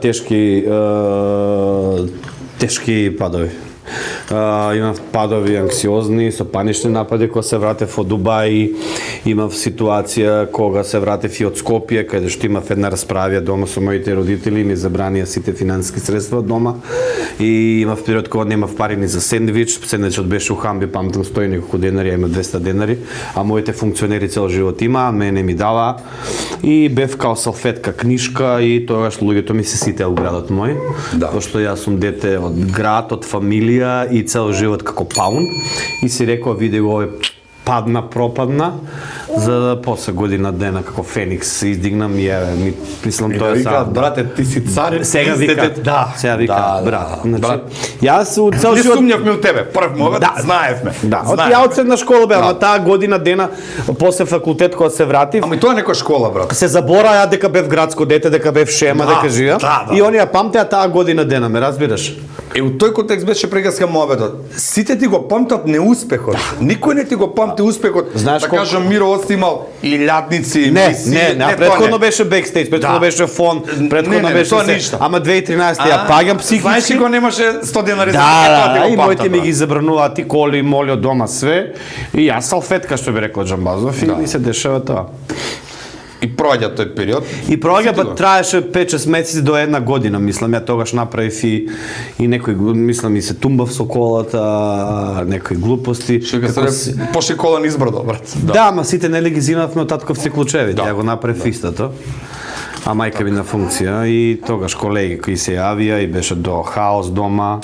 тешки падови. Имав падови анксиозни, со панични напади кога се вратев од Дубај, имав ситуација кога се вратев и од Скопје, каде што имав една расправија дома со моите родители, ми забранија сите финансиски средства од дома и имав период кога немав пари ни за сендвич, сендвичот беше у хамби, памтам стои неколку денари, има 200 денари, а моите функционери цел живот има, мене ми дава и бев као салфетка книшка и тогаш луѓето ми се сите у градот мој, пошто јас сум дете од град, од фамилија и цел живот како паун и си рекол види го овој пропадна, за да после година дена како Феникс се издигнам и ми мислам тоа е Вика, брате, ти си цар. Сега вика, сега вика, брат. Значи, јас цел Не живот сумњавме у тебе, прв момент, знаевме. Да, ја од средна школа бе, ама таа година дена после факултет кога се вратив, Ами тоа е некоја школа, брат. се забора ја дека бев градско дете, дека бев шема, дека живеам. И оние памтеа таа година дена, ме разбираш? Е, у тој контекст беше приказка мојабетот. Сите ти го памтат неуспехот. Никој не ти го памти успехот. Знаеш да колку- кажам, Миро Ост имал и лјадници, Не, мисии, не, тоа претходно беше бекстејдж, претходно Да. беше фон, претходно Не, беше тоа се. ништо. Ама 2013 ја паѓам психички. Знаеш ли кога немаше 100 денари за Да, тоа ти и го моите памтат, ми брат. ги забрануваат и коли, моли од дома све. И јас салфетка што би рекол Џамбазов и се дешава тоа. И проаѓа тој период. И проаѓа, Сите па го. траеше 5-6 месеци до една година, мислам, ја тогаш направив и некои, мислам, и се тумбав со колата, некои глупости. Што Како се си- пошли кола низ брдо, брат. Да, ама сите нели ги зимавме од татковци клучеви, ја го направив истото. А мајка ми на функција и тогаш колеги кои се јавија и беше до хаос дома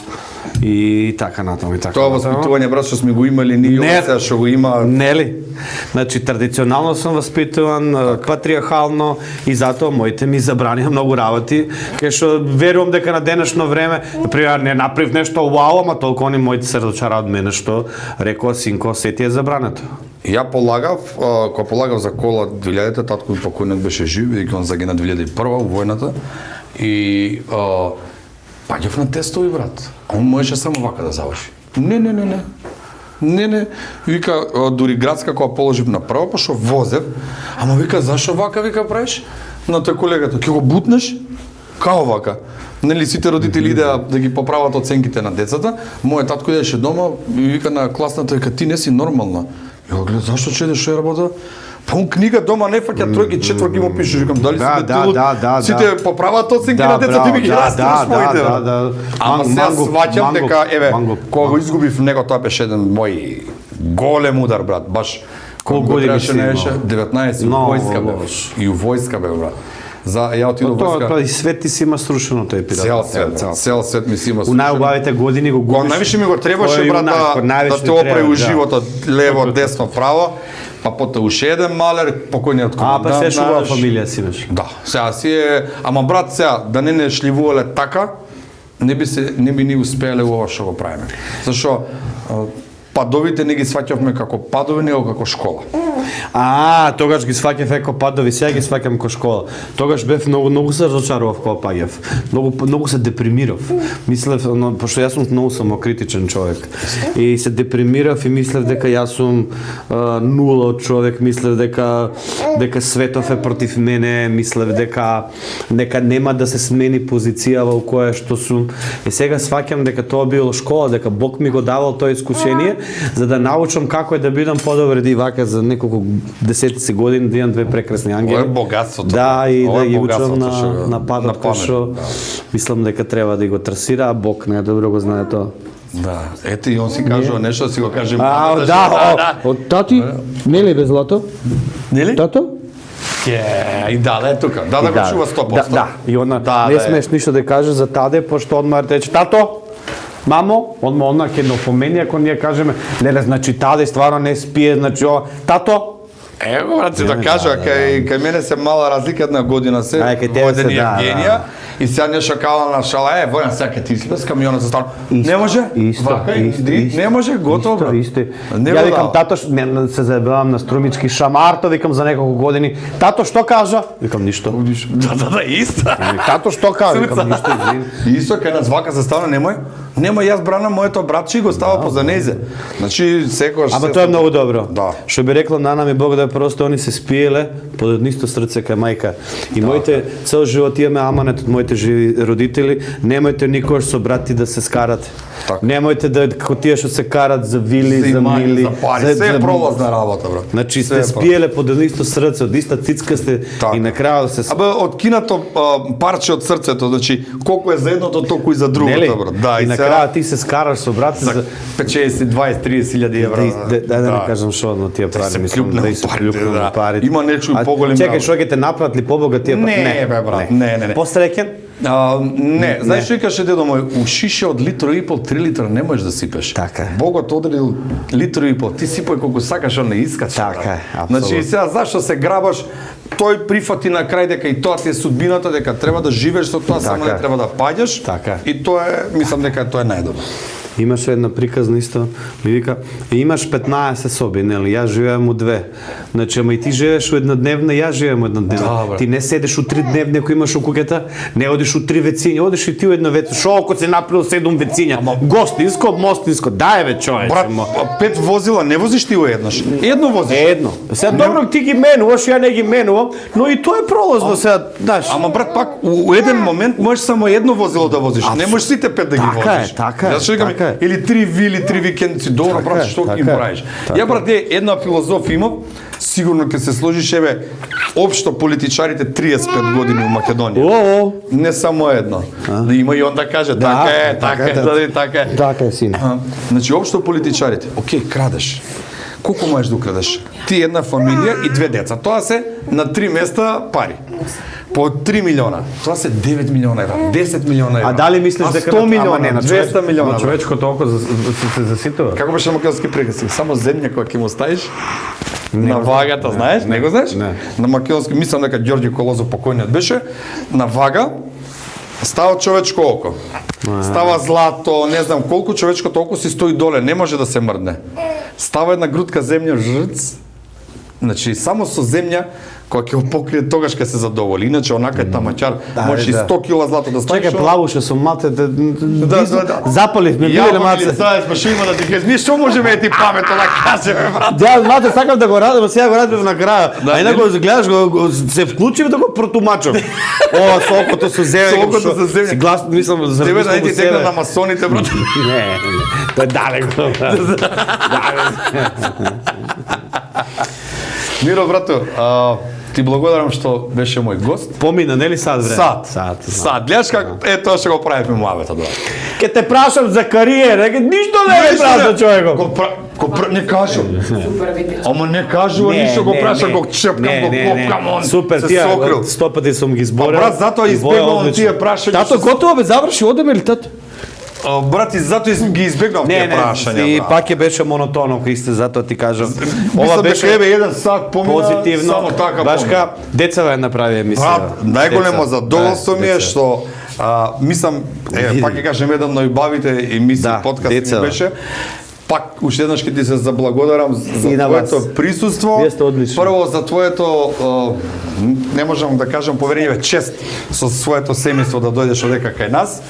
и така натаму и така. Тоа натаму. воспитување, брат, што сме го имали ние, Не. ова сега што го има. Нели? Значи, традиционално сум воспитуван, патриархално и затоа моите ми забранија многу работи, кај што верувам дека на денешно време, например, не направив нешто вау, ама толку они моите се разочараа од мене што рекоа синко, се ти е забрането. Ја полагав, кога полагав за кола 2000-та, татко ми покојник беше жив, бидејќи он загина 2001 у војната и паѓав на тестови, брат. А он можеше само вака да заврши. Не, вика, дури градска кога положив на прво, па што возев, ама вика, зашо вака, вика, правиш? На тој колегата, ќе го бутнеш? Као вака? Нели сите родители идеа да ги поправат оценките на децата, мојот татко идеше дома и вика на класната, вика, ти не си нормална. Ја гледа, зашто чедеш што ја работа? Па он книга дома не фаќа тројки, четворки му пише, викам, дали Да, си да, детилот, да, сите поправат оценки на децата, ти ми ги растираш моите. Ама сега сваќам дека, еве, кога го изгубив него, тоа беше еден мој голем удар, брат, баш. Колку години си имал? 19, и у Много војска бев. лош. И у војска бев, брат. Ја отидов Тоа војска. и свет ти си има срушено тој пират. Цел свет ми си има. У најубавите години го Кога губиш. највише ми го требаше, Тој брат, јунак, да највише те опре треба, у да. животот, лево, десно, право, па потоа уште еден малер, покојниот А, па се шубава наш. фамилија си имаш. Да, сега си е, ама брат, сега да не шливувале така, не би ни успеале ова што го правиме. Зашо падовите не ги сваќавме како падови, него како школа. Тогаш ги сваќав еко падови, сега ги сваќам ко школа. Тогаш бев многу се разочарував кога паѓав. Многу се депримирав. Мислев, пошто јас сум многу самокритичен човек. И се депримирав и мислев дека јас сум нула од човек, мислев дека светов е против мене, мислев дека нема да се смени позицијава во која што сум. И сега сваќам дека тоа било школа, дека Бог ми го давал тоа искушение за да научам како е да бидам подобар и вака за неколку десетици години да имам две прекрасни ангели. Ова е богатството. Да, и Ова да е ги учам богатството на патот кој што мислам дека треба да го трасира, а Бог најдобро го знае тоа. Да, ете и он си кажува нешто, си го каже од тати, нели бе злато? Нели? Тато? И да е тука. Да го чува 100%. Да, и она не смеш ништо да каже за таде, пошто одма рече тато, мамо, одма ќе напомени ако ние кажеме, леле, значи таде стварно не спие, значи ова, тато, Его брат, да кажа, кај мене се мала разлика една година се, Војден и Евгенија, и сега нешто кала на шала, Војан, сега ке ти слез камионот за стан. Не може? Не може, готово, брат. Исто. Ја викам, тато, се заебавам на Струмички, Шамарто, викам за неколку години, тато, што кажа? Викам, ништо. Да, исто. Тато, што кажа? Викам, ништо, извини. Исто, кај нас вака се стана, немој јас бранам моето братче и го става поза незе. Значи, секојаш... Ама тоа е многу добро. Да. Што би рекла Нана ми Бог да просто они се спиеле под еднисто срце кај мајка. И моите цел живот имаме аманет од моите живи родители, немојте никогаш со брати да се скарате. Немојте да како тие што се карат за вили, за мили, за пари, се е пролазна работа, брат. Значи сте спиеле под еднисто срце, од иста цицка сте и на крајот да се откинато парче од срцето, значи колку е за едното, толку и за другото, брат. Да, и на крајот ти се скараш со брат за 50, 20, 30 евра. Да не кажам што на тие пари, мислам да се клюкнат пари. Има нечу и поголем. Чекај, што ќе те направат ли побогатија? Не, бе, брат. Не. Посреќен? Не, знаеш што каже дедо мој, у шише од литро и пол, 3 литра не можеш да сипеш. Така. Богот одредил литро и пол, ти сипај колку сакаш, он не искача. Така, апсолутно. Значи сега зашто се грабаш, тој прифати на крај дека и тоа ти е судбината, дека треба да живееш со тоа, само не треба да паѓаш. Така. И тоа е, мислам дека тоа е најдобро. Имаше една приказна исто, ми вика, имаш 15 соби, нели, јас живеам у 2. Значи, ама и ти живееш у еднодневна, јас живеам у еднодневна. Добре. Ти не седеш у 3 дневни ако имаш у куќата, не одиш у 3 вециња, одиш и ти у едно веце. Шо ако се направил 7 вециња? Гостинско, мостинско, дај бе човече. Брат, 5 возила не возиш ти у еднаш. Едно возиш. Едно. Сега добро ти ги менуваш, ја не ги менувам, но и тоа е пролазно сега, знаеш. Ама брат, пак у еден момент можеш само едно возило да возиш. Не можеш сите 5 да ги возиш. Така е. Јас што викам, или 3 вили, 3 викендици, добро брат, што ги правиш? Ја брат, една филозофија имам, сигурно ќе се сложиш, еве, општо политичарите 35 години у Македонија. Не само едно. Да има и он да каже, така е. Така е, сине. Значи, општо политичарите, окей, крадеш. Колку можеш да украдеш? Ти една фамилија и 2 деца. Тоа се на 3 места пари. По 3 милиона. Тоа се 9 милиона евра, 10 милиона евра. А дали мислиш дека 100 милиона, 200 милиона. На човечко толку се заситува? Како беше македонски приказки? Само земја која ќе му ставиш на вагата, знаеш? Не го знаеш? Не. На македонски, мислам дека Ѓорѓе Колозов покојниот беше, на вага става човечко око. Става злато, не знам колку човечко толку си стои доле, не може да се мрдне. Става една грудка земја, жрц. Значи само со земја која ќе го покрие, тогаш ќе се задоволи. Иначе онака е тамачар, можеш и 100 кила злато да ставиш. Чекај, плавуше со мате, запаливме, биле мате. Да, што има да ти кажеш, ние што можеме да ти паметно да кажеме, брат? Да, мате, сакам да го радам, сега го радам на краја. А инако гледаш, се вклучив да го протумачам. О, со окото со земја. Со окото со земја. Си глас, мислам, за тебе да ти текна на масоните, брат. Не, тоа е далеко. Миро, брато, ти благодарам што беше мој гост. Помина, нели сад време? Сад. Гледаш како тоа што го правиме муавета тоа. Ке те прашам за кариера, ништо не ме праша човекот. Не кажу. Ама не кажува ништо, го праша, го чепкам, го копкам, он супер, се тие сокрил. 100 пати сум ги зборил. Брат, затоа избегнувам тие прашања. Тато, готово бе, заврши, одеме ли тато? Брат, и затоа ги избегнав тие прашања. И пак ќе беше монотонно, Христе, затоа ти кажам. Ова беше еден сат помина позитивно. само така. Башка децава ја направи емисија. Брат, најголемо задоволство ми е што мислам, пак ќе кажем еден од најубавите емисии, подкаст ми беше. Пак уште еднаш ќе ти се заблагодарам за И на твоето вас. присуство. Вие сте одлични. Прво за твоето не можам да кажам поверение, чест со своето семејство да дојдеш одека кај нас.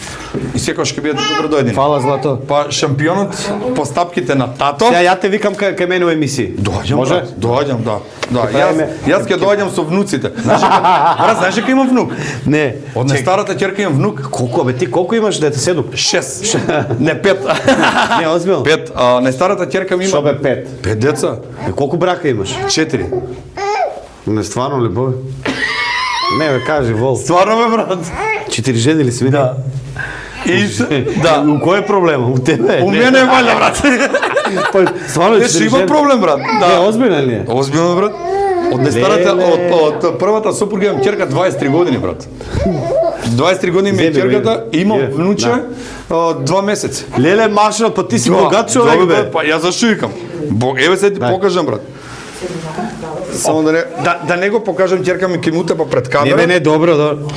И секогаш ќе бидете добро дојдени. Фала, Злато. Па шампионот по стапките на тато. Сега ја те викам кај мене у емисии. Доаѓам, Може? брат, доаѓам, да. Да, правиме- јас ќе доаѓам со внуците. Знаеш дека имам внук? Не. Од најстарата ќерка имам внук. Колку, бе, ти колку имаш дете? 7? 6. Не 5. Не, озбилно. 5. Најстарата ќерка ми има Шо бе 5? 5 деца. Колку брака имаш? 4. Не, стварно ли, бе? Не, бе, кажи, вол. Стварно ме брат. 4 жени ли сме? Да. И да. У кој е проблема? У тебе? У мене е валја, брат. Па, стварно Не, ще има проблем, брат. Не, Да. озбилен ли е? Озбилно, брат. Од најстарата, Леле. од првата сопруга имам ќерка 23 години, брат. 23 години ми е Зеби, ќерката, бе. имам Е, внуче да. 2 месеци. Леле, машно, па ти си богат човек, Да, бе. Па јас зашто викам? Еве се ти покажам, брат. Само да не го покажам ќерка ми кимута па пред Не, камера. бе, не, добро, добро.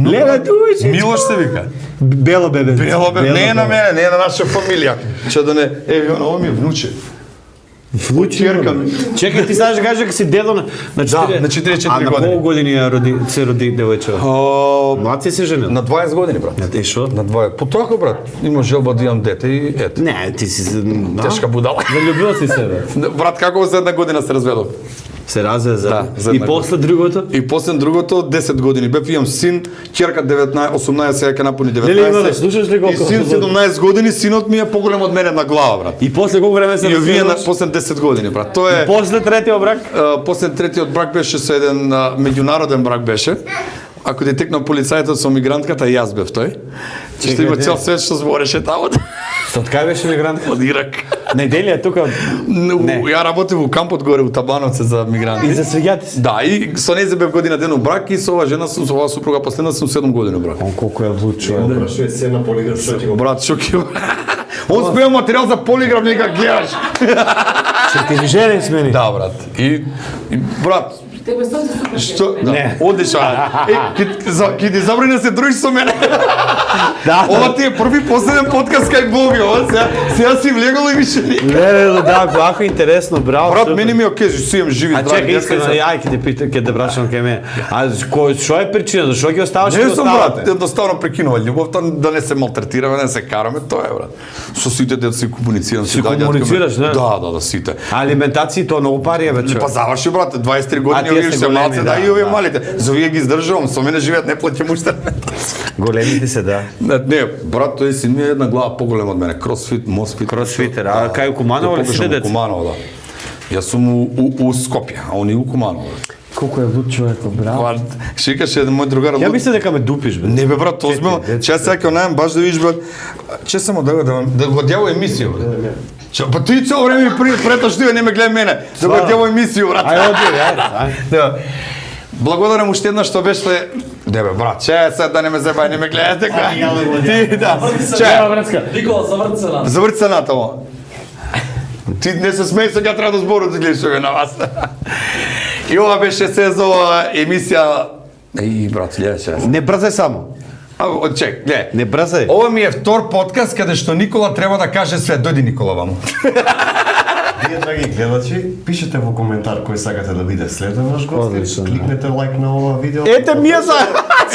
Леле, дујче. Милош се вика. Бело, бебе. Бело бе, не е на мене, не е на наша фамилија. Че да не, ово ми е внуче. Ќерка ми. Чекај, ти знаеш да кажеш дека си дедо на 4 на 44 А на години. колку години се роди девојче? Млад си се женил? На 20 години, брат. И шо? На 20. По тоа, брат, има желба да имам дете и ето. Не, ти си... Тешка будала. Залюбил си се, бе. Брат, како за една година се разведов? Се развезе. Да, за И една после другото? И после другото 10 години. Бев имам син, ќерка 19, 18, сега ќе напуни 19. Леле, има да слушаш ли колку? И син 17 години, синот ми е поголем од мене на глава, брат. И после колку време се И овие на разведуваш? после 10 години, брат. Тоа е После третиот брак? после третиот брак беше со еден меѓународен брак беше. Ако ти текна полицајот со мигрантката, јас бев тој. Што има цел свет што збореше таму. Од кај беше мигрант? Од Ирак. Неделја тука. Не. Ја работев у кампот горе у Табановце за мигранти. И за свеѓати си. Да, и со нејзе бев година ден у брак и со оваа жена сум, со оваа супруга последна сум 7 години у брак. Он колку е луд човек. Прашува се на полиграф, што ти го Брат, шоки. Он спеа материјал за полиграф, нека гледаш. 4 жени смени. Да, брат. И брат, Тебе сонце супер. што? Да, Не. одлично. Ки ти забрани да се дружиш со мене. Да. Ова ти е први последен подкаст кај Боби, ова сега си влегол и више ни. Леле, да, бако интересно, браво. Брат, супер. мене ми е окей, си имам живи А здрави чекай, искам, деца. ај ќе те питам, ќе те прашам кај мене. А што е причина? Зашо ги оставаш? Не ќе сум оставате? брат, едноставно прекинува љубовта, да не се малтретираме, да не се караме, тоа е брат. Со сите деца си комуницирам, Си доаѓаат комуницираш, кај мене. да? Да, сите. А алиментација тоа многу пари е вече. Па заврши брат, 23 А, години тие овие се се големи, малце, да, да, и овие да. малите. За овие ги издржувам, со мене живеат, не плаќам уште. Големите се, да. Не, брат, тој син ми е една глава поголем од мене. Кросфит, мосфит. Кросфитер, а кај у Куманово ли сите деца? У Куманово, да. Јас сум у Скопје, а они у Куманово. Колку е луд човек, браво. Брат, шикаше еден мој другар. Ја мислам дека ме дупиш, бе. Не бе брат, озбилно. Четири, Че сега ќе најам баш да видиш брат. Че само да го дјаво емисија, брат. Па ти цело време ми преташ ти не ме гледа мене. Да го дјаво емисија, брат. Ај, оди, ај. Да. Благодарам уште еднаш што беше. Не бе брат, че сега да не ме зебај, не ме гледате така. Ти да. Че, Никола, заврти се на. заврти се натамо. Ти не се смеј сега треба да зборувате гледаше на вас. И ова беше се за ова емисија. Еј брат, гледаше. Не брзај само. Чек, гледај. Не брзај. Ова ми е втор подкаст каде што Никола треба да каже све. Дојди Никола ваму. Вие, драги гледачи, пишете во коментар кој сакате да биде следен наш гост. Одлично. Кликнете лайк на ова видео. Ете мија за...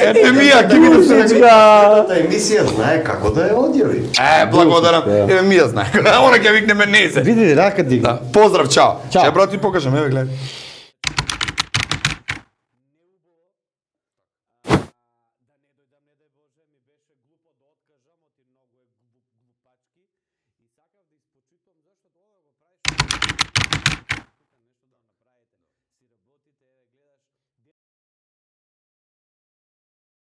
Ете мија, ки видиш се. Таа емисија знае како да ја одјави. Благодарам. Еве мија знае. Она ќе викнеме не се. Види, рака дигна. Да. Поздрав, чао. Чао. Че брат ти покажам, еве гледај.